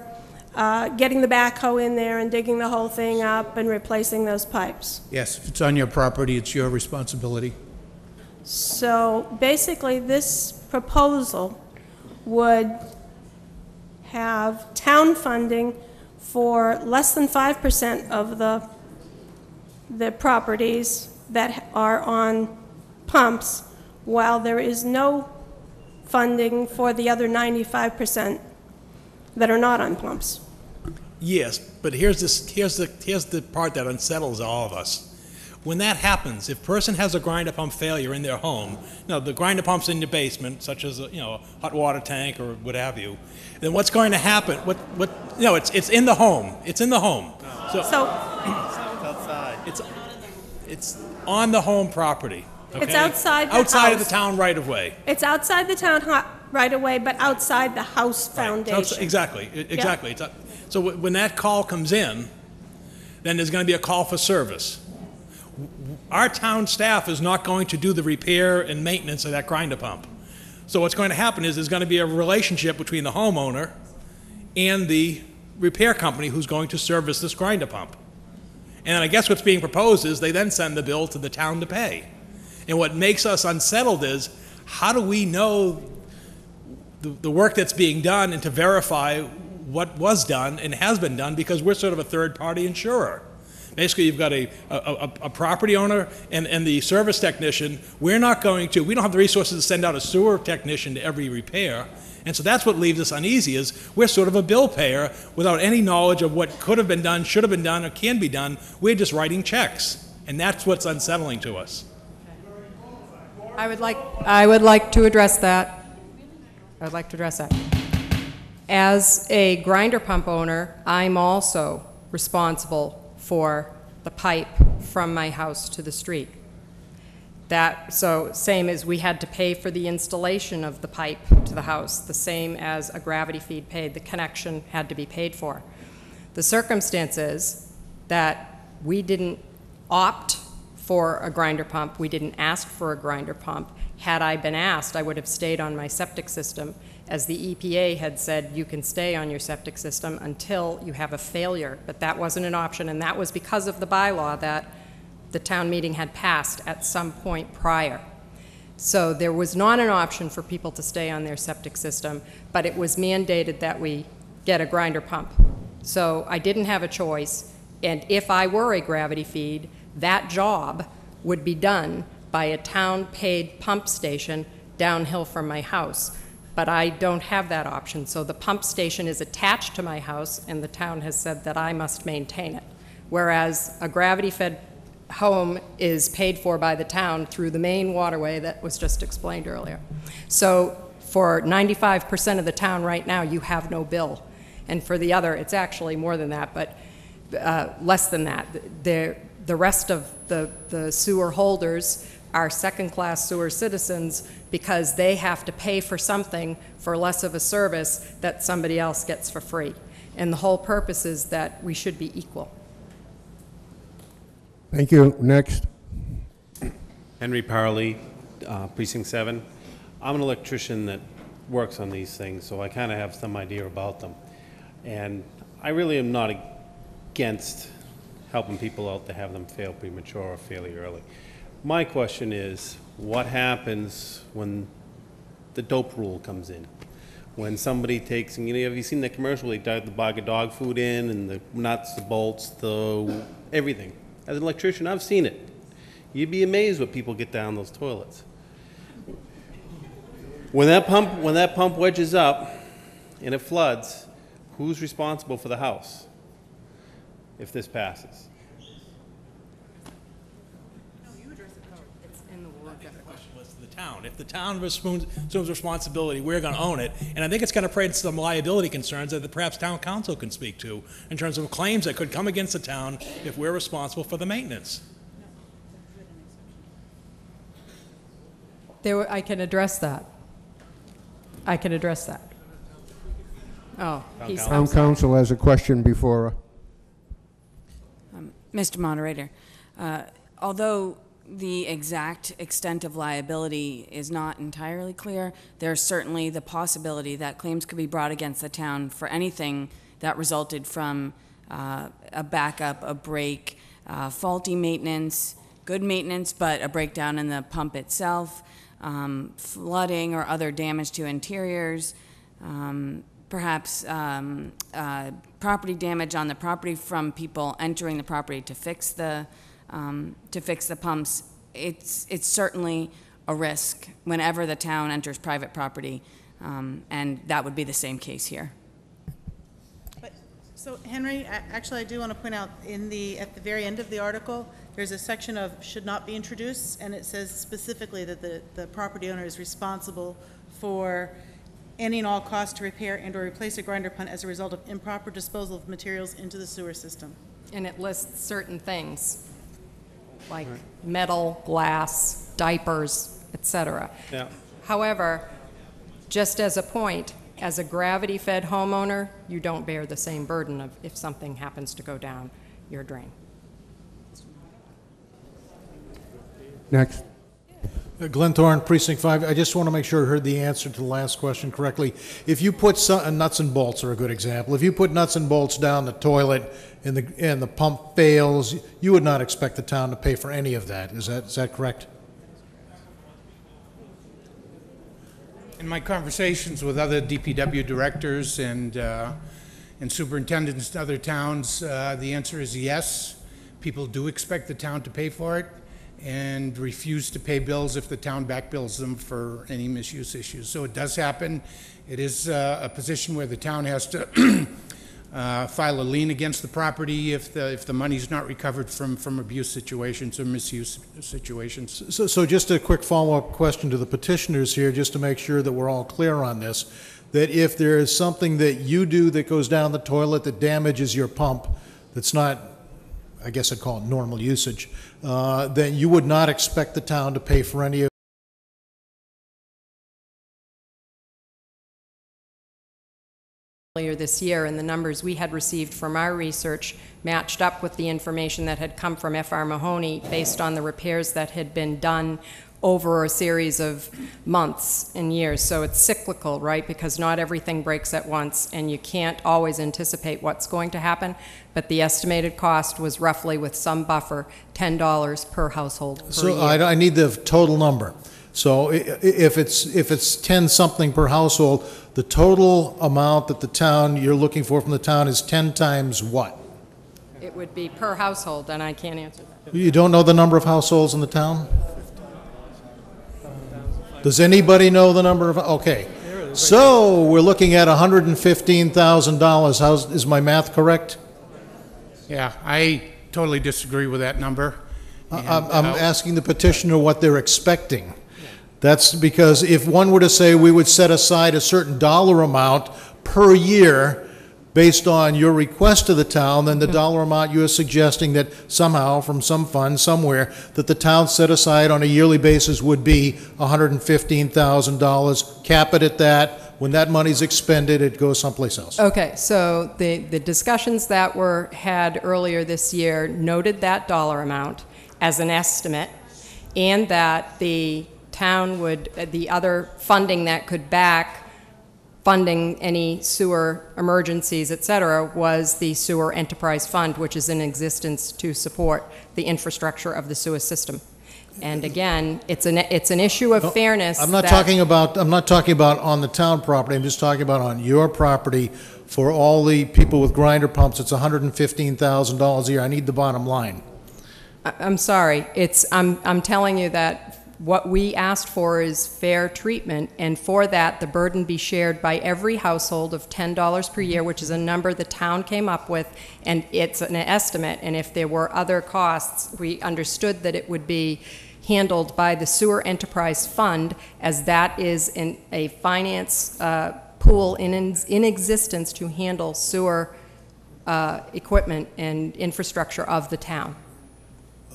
getting the backhoe in there and digging the whole thing up and replacing those pipes. Yes, if it's on your property, it's your responsibility. So basically, this proposal would have town funding for less than 5% of the properties that are on pumps, while there is no funding for the other 95% that are not on pumps. Yes, but here's the part that unsettles all of us. When that happens, if a person has a grinder pump failure in their home, the grinder pump's in your basement, such as a hot water tank or what have you, then what's going to happen? It's in the home. It's in the home. So it's outside. It's on the home property. Okay? It's outside the outside house. of the town right of way. It's outside the town right away, but outside the house foundation. Exactly. Yeah. So when that call comes in, then there's going to be a call for service. Our town staff is not going to do the repair and maintenance of that grinder pump. So what's going to happen is there's going to be a relationship between the homeowner and the repair company who's going to service this grinder pump. And I guess what's being proposed is they then send the bill to the town to pay. And what makes us unsettled is, how do we know the work that's being done and to verify what was done and has been done, because we're sort of a third-party insurer. Basically, you've got a property owner and the service technician. We don't have the resources to send out a sewer technician to every repair. And so that's what leaves us uneasy, is we're sort of a bill payer without any knowledge of what could have been done, should have been done, or can be done. We're just writing checks. And that's what's unsettling to us. I would like to address that. As a grinder pump owner, I'm also responsible for the pipe from my house to the street. So same as we had to pay for the installation of the pipe to the house, the same as a gravity feed paid, the connection had to be paid for. The circumstance is that we didn't opt for a grinder pump, we didn't ask for a grinder pump. Had I been asked, I would have stayed on my septic system, as the EPA had said you can stay on your septic system until you have a failure, but that wasn't an option, and that was because of the bylaw that the town meeting had passed at some point prior. So there was not an option for people to stay on their septic system, but it was mandated that we get a grinder pump. So I didn't have a choice, and if I were a gravity feed, that job would be done by a town-paid pump station downhill from my house. But I don't have that option, so the pump station is attached to my house, and the town has said that I must maintain it. Whereas a gravity-fed home is paid for by the town through the main waterway that was just explained earlier. So for 95% of the town right now, you have no bill. And for the other, it's actually more than that, but less than that. The rest of the sewer holders are second-class sewer citizens because they have to pay for something for less of a service that somebody else gets for free. And the whole purpose is that we should be equal. Thank you. Next. Henry Parley, Precinct 7. I'm an electrician that works on these things, so I kind of have some idea about them. And I really am not against helping people out to have them fail premature or fairly early. My question is, what happens when the dope rule comes in? When somebody takes, and have you seen the commercial where they bag of dog food in, and the nuts, the bolts, everything? As an electrician, I've seen it. You'd be amazed what people get down those toilets. When that pump wedges up and it floods, who's responsible for the house? if this passes? The town. If the town assumes responsibility, we're going to own it. And I think it's going to create some liability concerns that perhaps town council can speak to in terms of claims that could come against the town if we're responsible for the maintenance. I can address that. I can address that. Oh, he's... Town council has a question before her. Mr. Moderator, although the exact extent of liability is not entirely clear, there's certainly the possibility that claims could be brought against the town for anything that resulted from a backup, a break, faulty maintenance, good maintenance, but a breakdown in the pump itself, flooding or other damage to interiors, perhaps property damage on the property from people entering the property to fix the pumps. It's certainly a risk whenever the town enters private property, and that would be the same case here. So Henry, actually I do want to point out at the very end of the article, there's a section of should not be introduced, and it says specifically that the property owner is responsible for any and all costs to repair and or replace a grinder pump as a result of improper disposal of materials into the sewer system. And it lists certain things, like metal, glass, diapers, etc. Yeah. However, just as a point, as a gravity-fed homeowner, you don't bear the same burden of if something happens to go down your drain. Next. Glenn Thorne, Precinct 5. I just want to make sure I heard the answer to the last question correctly. If you put nuts and bolts are a good example. If you put nuts and bolts down the toilet and the pump fails, you would not expect the town to pay for any of that. Is that correct? In my conversations with other DPW directors and superintendents in other towns, the answer is yes. People do expect the town to pay for it and refuse to pay bills if the town backbills them for any misuse issues. So it does happen. It is a position where the town has to file a lien against the property if the money's not recovered from abuse situations or misuse situations. So just a quick follow-up question to the petitioners here, just to make sure that we're all clear on this, that if there is something that you do that goes down the toilet that damages your pump, that's not, I guess I'd call it normal usage, then you would not expect the town to pay for any of earlier this year, and the numbers we had received from our research matched up with the information that had come from F.R. Mahoney based on the repairs that had been done over a series of months and years. So it's cyclical, right? Because not everything breaks at once, and you can't always anticipate what's going to happen. But the estimated cost was roughly, with some buffer, $10 per household per year. So I need the total number. So if it's 10 something per household, the total amount that the town, you're looking for from the town is 10 times what? It would be per household, and I can't answer that. You don't know the number of households in the town? Does anybody know the number of, okay. So we're looking at $115,000. Is my math correct? Yeah, I totally disagree with that number. I'm asking the petitioner what they're expecting. That's because if one were to say we would set aside a certain dollar amount per year based on your request to the town, then the dollar amount you're suggesting that somehow from some fund somewhere that the town set aside on a yearly basis would be $115,000. Cap it at that. When that money's expended, it goes someplace else. Okay, so the discussions that were had earlier this year noted that dollar amount as an estimate, and that the town would, the other funding that could back funding any sewer emergencies, et cetera, was the Sewer Enterprise Fund, which is in existence to support the infrastructure of the sewer system. And again, it's an issue of fairness. I'm not talking about on the town property. I'm just talking about on your property. For all the people with grinder pumps, it's $115,000 a year. I need the bottom line. I'm sorry. I'm telling you that what we asked for is fair treatment, and for that, the burden be shared by every household of $10 per year, which is a number the town came up with, and it's an estimate, and if there were other costs, we understood that it would be handled by the Sewer Enterprise Fund, as that is a finance pool in existence to handle sewer equipment and infrastructure of the town.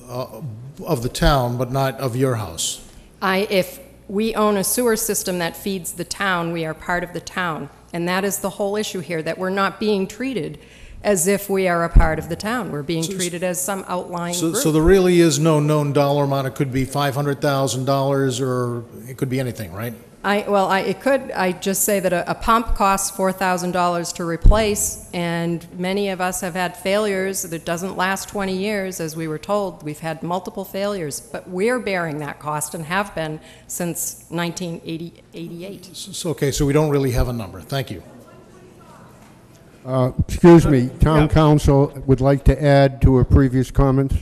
Of the town, but not of your house. If we own a sewer system that feeds the town, we are part of the town. And that is the whole issue here, that we're not being treated as if we are a part of the town. We're being treated as some outlying group. So there really is no known dollar amount. It could be $500,000 or it could be anything, right? I just say that a pump costs $4,000 to replace, and many of us have had failures that doesn't last 20 years, as we were told. We've had multiple failures, but we're bearing that cost and have been since 1988. So we don't really have a number. Thank you. Excuse me, Town Council would like to add to her previous comments?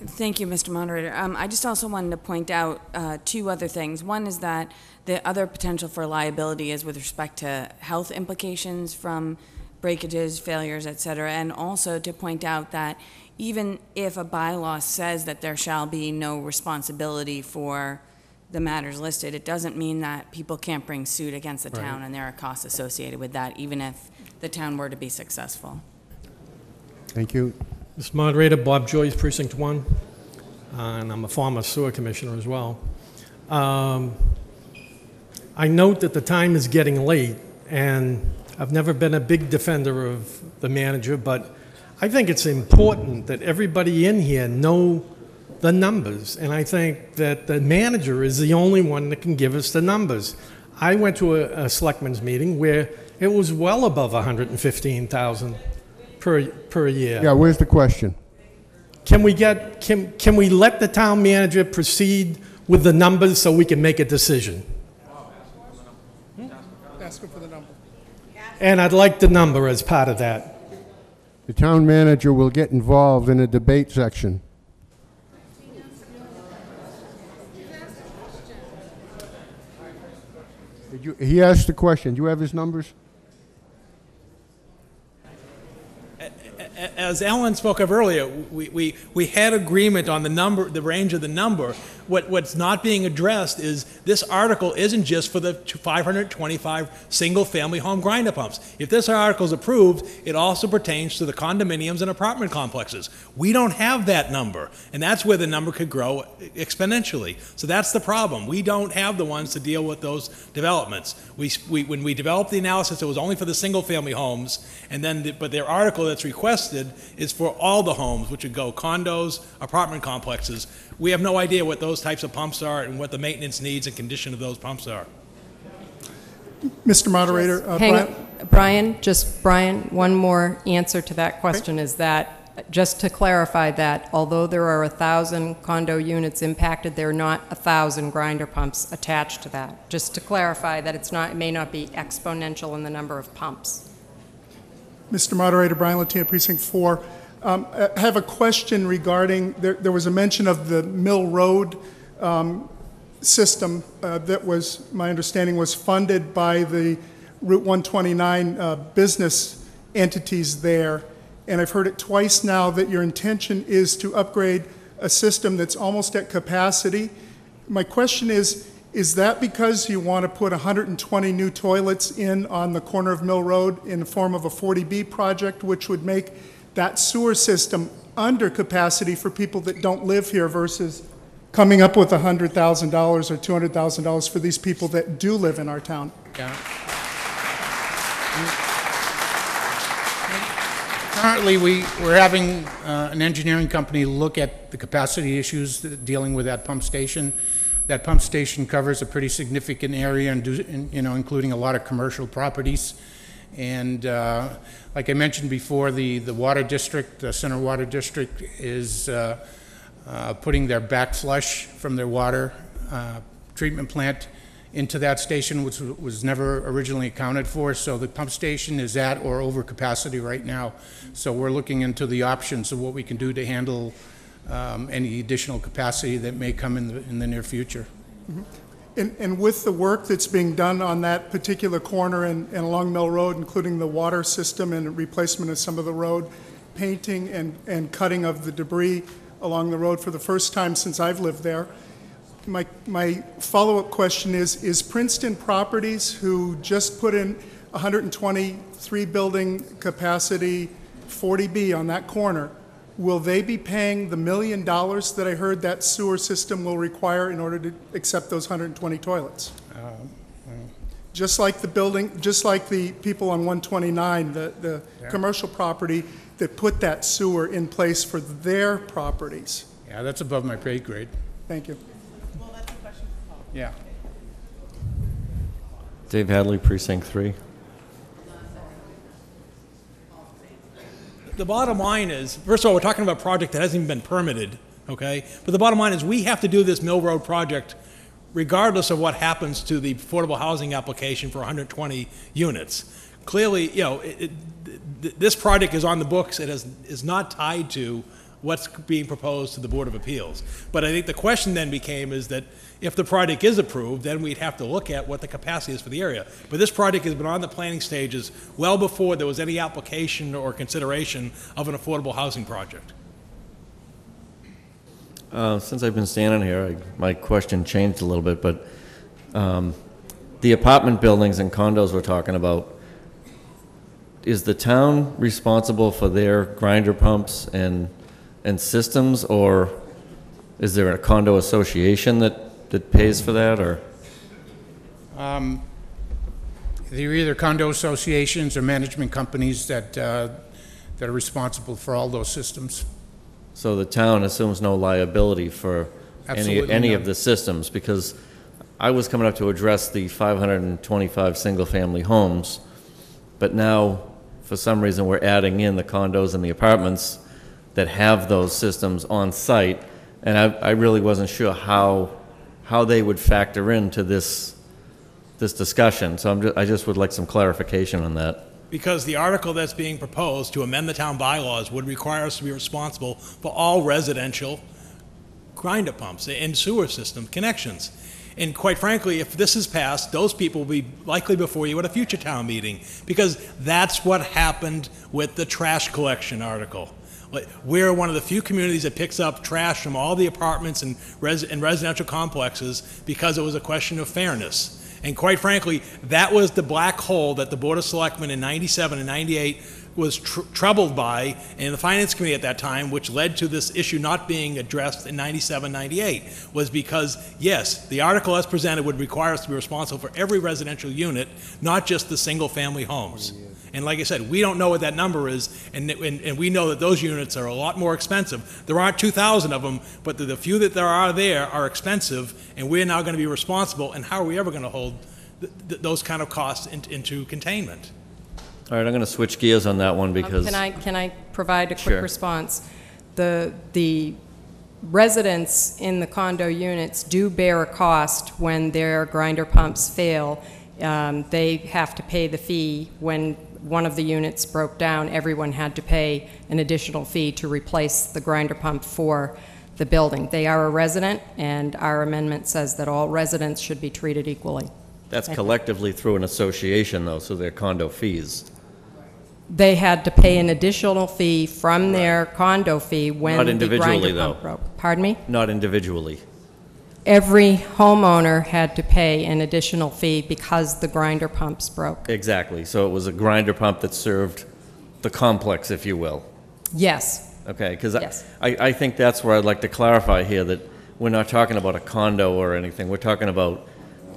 Thank you, Mr. Moderator. I just also wanted to point out two other things. One is that the other potential for liability is with respect to health implications from breakages, failures, et cetera, and also to point out that even if a bylaw says that there shall be no responsibility for the matters listed, it doesn't mean that people can't bring suit against the town, and there are costs associated with that, even if the town were to be successful. Thank you. Mr. Moderator, Bob Joyce, Precinct 1, and I'm a former sewer commissioner as well. I note that the time is getting late, and I've never been a big defender of the manager, but I think it's important that everybody in here know the numbers, and I think that the manager is the only one that can give us the numbers. I went to a selectmen's meeting where it was well above $115,000 per year. Yeah, where's the question? Can we let the town manager proceed with the numbers so we can make a decision? Ask him for the number. And I'd like the number as part of that. The town manager will get involved in a debate section. He asked the question. Do you have his numbers? As Alan spoke of earlier, we had agreement on the number, the range of the number. What's not being addressed is this article isn't just for the 525 single-family home grinder pumps. If this article is approved, it also pertains to the condominiums and apartment complexes. We don't have that number, and that's where the number could grow exponentially. So that's the problem. We don't have the ones to deal with those developments. When we developed the analysis, it was only for the single-family homes, and then but their article that's requested is for all the homes, which would go condos, apartment complexes. We have no idea what those types of pumps are and what the maintenance needs and condition of those pumps are. Mr. Moderator, Brian, one more answer to that question is that, just to clarify that, although there are 1,000 condo units impacted, there are not 1,000 grinder pumps attached to that. Just to clarify that it may not be exponential in the number of pumps. Mr. Moderator, Brian Latina, Precinct 4. I have a question regarding, there was a mention of the Mill Road system that was, my understanding, was funded by the Route 129 business entities there. And I've heard it twice now that your intention is to upgrade a system that's almost at capacity. My question is that because you want to put 120 new toilets in on the corner of Mill Road in the form of a 40B project, which would make that sewer system under capacity for people that don't live here versus coming up with $100,000 or $200,000 for these people that do live in our town? Yeah. Currently, we're having an engineering company look at the capacity issues dealing with that pump station. That pump station covers a pretty significant area, including a lot of commercial properties. And like I mentioned before, the water district, the Center Water District, is putting their backflush from their water treatment plant into that station, which was never originally accounted for. So the pump station is at or over capacity right now. So we're looking into the options of what we can do to handle any additional capacity that may come in the near future. And with the work that's being done on that particular corner and along Mill Road, including the water system and replacement of some of the road, painting and cutting of the debris along the road for the first time since I've lived there, my follow-up question is Princeton Properties, who just put in 123 building capacity 40B on that corner, will they be paying the $1 million that I heard that sewer system will require in order to accept those 120 toilets? Just like the building, just like the people on 129, the commercial property that put that sewer in place for their properties. Yeah, that's above my pay grade. Thank you. Well, that's a question for Paul. Yeah. Dave Hadley, Precinct 3. The bottom line is, first of all, we're talking about a project that hasn't even been permitted, okay? But the bottom line is we have to do this Mill Road project regardless of what happens to the affordable housing application for 120 units. Clearly, you know, this project is on the books. It is not tied to what's being proposed to the Board of Appeals. But I think the question then became is that if the project is approved, then we'd have to look at what the capacity is for the area. But this project has been on the planning stages well before there was any application or consideration of an affordable housing project. Since I've been standing here, my question changed a little bit, but the apartment buildings and condos we're talking about, is the town responsible for their grinder pumps and systems, or is there a condo association that pays for that, or? They're either condo associations or management companies that are responsible for all those systems. So the town assumes no liability for any of the systems, because I was coming up to address the 525 single-family homes, but now, for some reason, we're adding in the condos and the apartments that have those systems on site, and I really wasn't sure how they would factor into this discussion. So I just would like some clarification on that. Because the article that's being proposed to amend the town bylaws would require us to be responsible for all residential grinder pumps and sewer system connections. And quite frankly, if this is passed, those people will be likely before you at a future town meeting, because that's what happened with the trash collection article. We're one of the few communities that picks up trash from all the apartments and residential complexes because it was a question of fairness. And quite frankly, that was the black hole that the Board of Selectmen in 97 and 98 was troubled by, and the Finance Committee at that time, which led to this issue not being addressed in 97, 98, was because, yes, the article as presented would require us to be responsible for every residential unit, not just the single-family homes. And like I said, we don't know what that number is, and we know that those units are a lot more expensive. There aren't 2,000 of them, but the few that there are expensive, and we're now going to be responsible, and how are we ever going to hold those kind of costs into containment? All right, I'm going to switch gears on that one because... Can I provide a quick Sure. response? The residents in the condo units do bear a cost when their grinder pumps fail. They have to pay the fee. When one of the units broke down, everyone had to pay an additional fee to replace the grinder pump for the building. They are a resident, and our amendment says that all residents should be treated equally. That's collectively through an association, though, so they're condo fees. They had to pay an additional fee from their condo fee when Not the individually, grinder though. pump broke. Pardon me? Not individually. Every homeowner had to pay an additional fee because the grinder pumps broke. Exactly. So it was a grinder pump that served the complex, if you will. Yes. Okay, because Yes. I think that's where I'd like to clarify here that we're not talking about a condo or anything. We're talking about,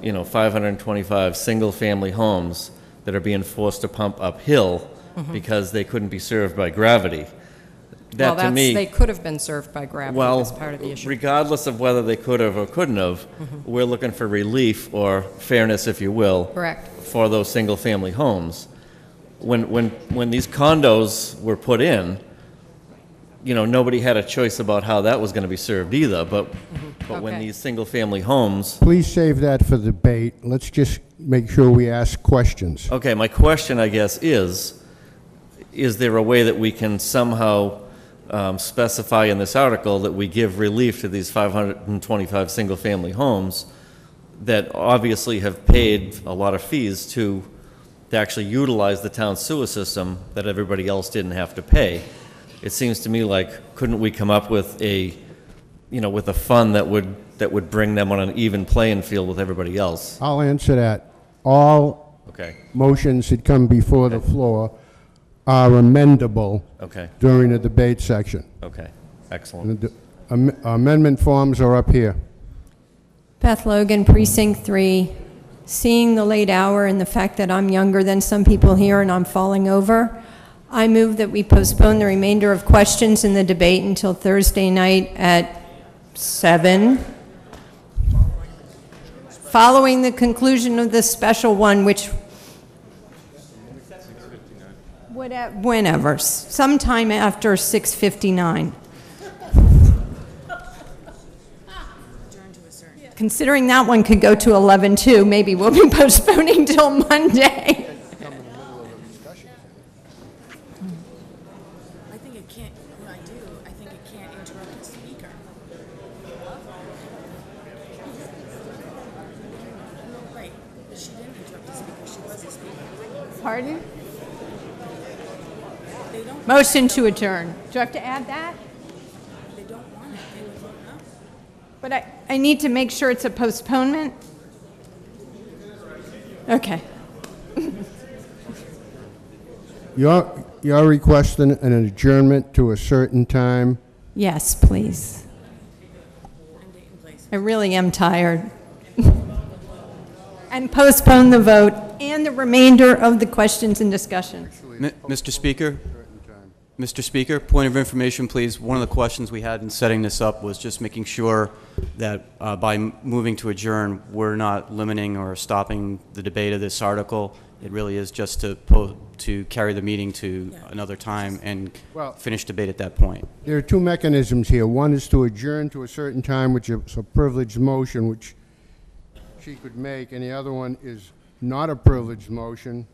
525 single-family homes that are being forced to pump uphill because they couldn't be served by gravity. That to me, they could have been served by gravity as part of the issue. Regardless of whether they could have or couldn't have, we're looking for relief or fairness, if you will, Correct. for those single-family homes. When these condos were put in, nobody had a choice about how that was going to be served either. But when Okay. these single-family homes, Please save that for the debate. Let's just make sure we ask questions. okay, my question, I guess, is there a way that we can somehow specify in this article that we give relief to these 525 single-family homes that obviously have paid a lot of fees to actually utilize the town sewer system that everybody else didn't have to pay. It seems to me like, couldn't we come up with a, with a fund that would bring them on an even playing field with everybody else? I'll answer that. All motions that come before the floor are amendable during the debate section. Okay, excellent. And the amendment forms are up here. Beth Logan, Precinct 3. Seeing the late hour and the fact that I'm younger than some people here and I'm falling over, I move that we postpone the remainder of questions in the debate until Thursday night at 7, following the conclusion of the special one, which whenever, sometime after 6:59. Considering that one could go to 11 too, maybe we'll be postponing till Monday. I think it can't, what I do, I think it can't interrupt the speaker. No, right, she didn't interrupt the speaker, she was a speaker. Pardon? They don't. Motion to adjourn. Do I have to add that? They don't want it, they would vote no. But I need to make sure it's a postponement? Okay. You're requesting an adjournment to a certain time? Yes, please. I really am tired. And postpone the vote and the remainder of the questions and discussion. Mr. Speaker, point of information, please. One of the questions we had in setting this up was just making sure that by moving to adjourn, we're not limiting or stopping the debate of this article. It really is just to carry the meeting to another time and finish debate at that point. There are two mechanisms here. One is to adjourn to a certain time, which is a privileged motion, which she could make, and the other one is not a privileged motion,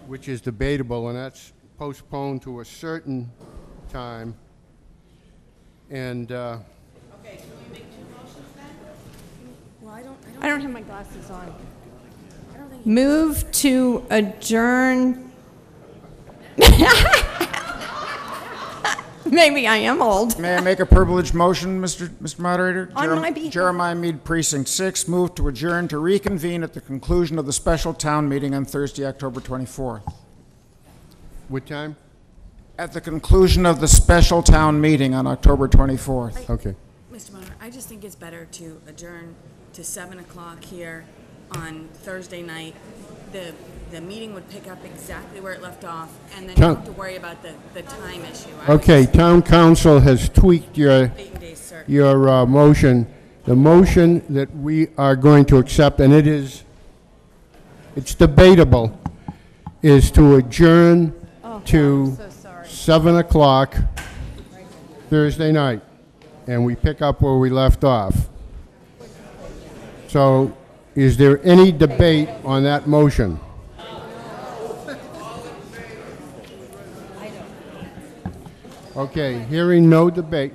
which is debatable, and that's postponed to a certain time. And Okay, can we make two motions then? Well, I don't have my glasses on. Move to adjourn. Maybe I am old. May I make a privileged motion, Mr. Moderator? On my behalf. Jeremiah Mead, Precinct 6, move to adjourn to reconvene at the conclusion of the special town meeting on Thursday, October 24th. What time? At the conclusion of the special town meeting on October 24th. Okay. Mr. Monner, I just think it's better to adjourn to 7 o'clock here on Thursday night. The meeting would pick up exactly where it left off, and then you don't have to worry about the time issue. Okay, Town Council has tweaked your motion. The motion that we are going to accept, and it's debatable, is to adjourn to 7 o'clock Thursday night, and we pick up where we left off. So, is there any debate on that motion? Okay, hearing no debate.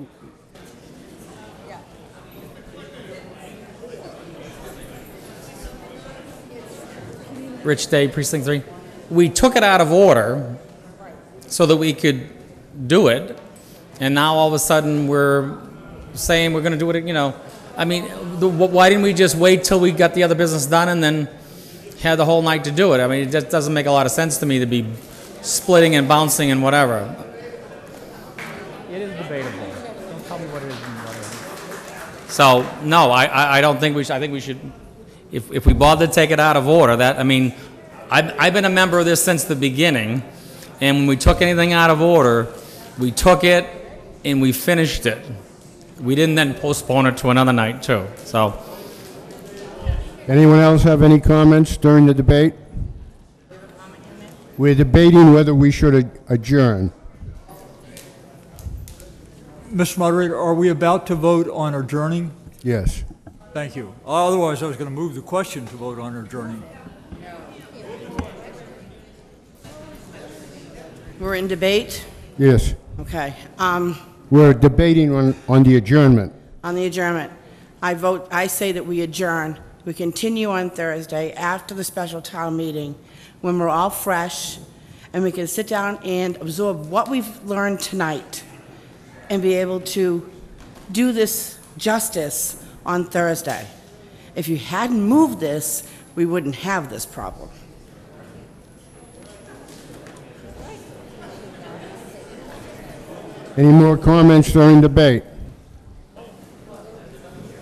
Rich Day, Precinct 3. We took it out of order so that we could do it, and now all of a sudden we're saying we're going to do it, I mean, why didn't we just wait till we got the other business done and then had the whole night to do it? I mean, it just doesn't make a lot of sense to me to be splitting and bouncing and whatever. It is debatable. Don't tell me what it is and what it isn't. So, no, I don't think we should. I think we should, if we bother to take it out of order, I've been a member of this since the beginning, and when we took anything out of order, we took it and we finished it. We didn't then postpone it to another night, too. So, anyone else have any comments during the debate? We're debating whether we should adjourn. Mr. Moderator, are we about to vote on adjourning? Yes. Thank you. Otherwise, I was going to move the question to vote on adjourning. We're in debate. Yes. Okay. We're debating on the adjournment. On the adjournment, I say that we adjourn. We continue on Thursday after the special town meeting, when we're all fresh, and we can sit down and absorb what we've learned tonight and be able to do this justice on Thursday. If you hadn't moved this, we wouldn't have this problem. Any more comments during debate?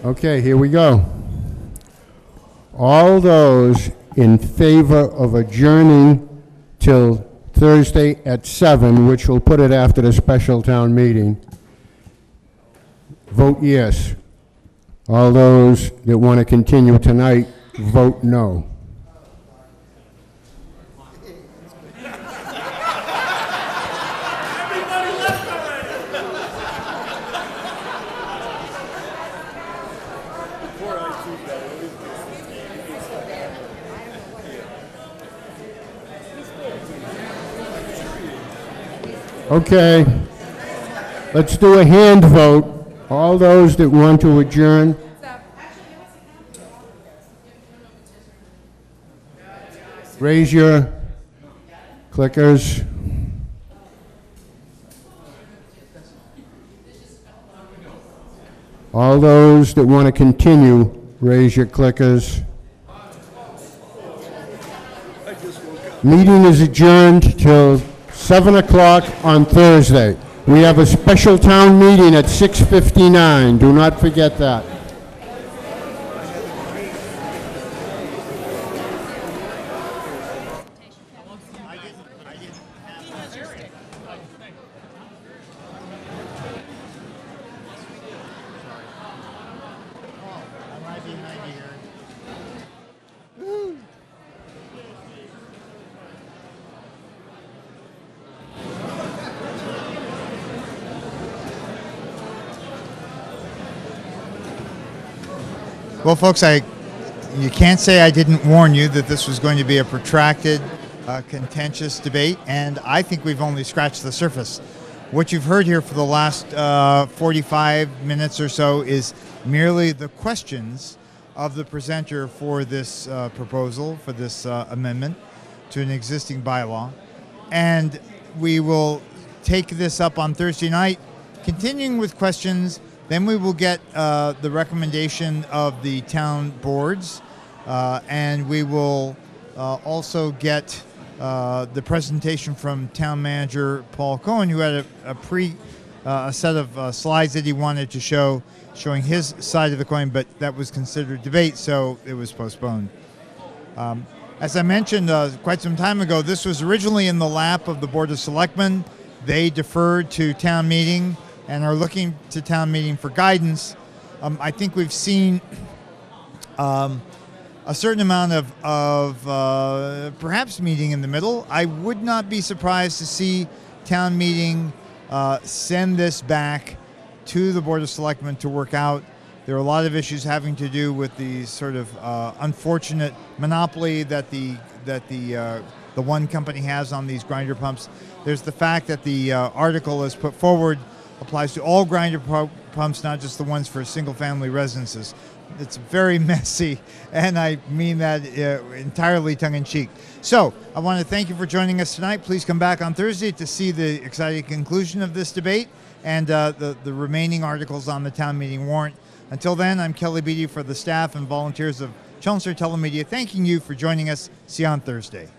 Okay, here we go. All those in favor of adjourning till Thursday at 7, which will put it after the special town meeting, vote yes. All those that want to continue tonight, vote no. Okay, let's do a hand vote. All those that want to adjourn. Raise your clickers. All those that want to continue, raise your clickers. Meeting is adjourned till 7 o'clock on Thursday. We have a special town meeting at 6:59. Do not forget that. Well, folks, you can't say I didn't warn you that this was going to be a protracted, contentious debate, and I think we've only scratched the surface. What you've heard here for the last 45 minutes or so is merely the questions of the presenter for this proposal, for this amendment to an existing bylaw. And we will take this up on Thursday night, continuing with questions. Then we will get the recommendation of the town boards, and we will also get the presentation from town manager Paul Cohen, who had a set of slides that he wanted to show, showing his side of the coin, but that was considered debate, so it was postponed. As I mentioned quite some time ago, this was originally in the lap of the Board of Selectmen. They deferred to town meeting and are looking to town meeting for guidance. I think we've seen a certain amount of perhaps meeting in the middle. I would not be surprised to see town meeting send this back to the Board of Selectmen to work out. There are a lot of issues having to do with the sort of unfortunate monopoly that the one company has on these grinder pumps. There's the fact that the article is put forward applies to all grinder pumps, not just the ones for single-family residences. It's very messy, and I mean that entirely tongue-in-cheek. So, I want to thank you for joining us tonight. Please come back on Thursday to see the exciting conclusion of this debate and the remaining articles on the town meeting warrant. Until then, I'm Kelly Beatty for the staff and volunteers of Chelmsford Telemedia, thanking you for joining us. See you on Thursday.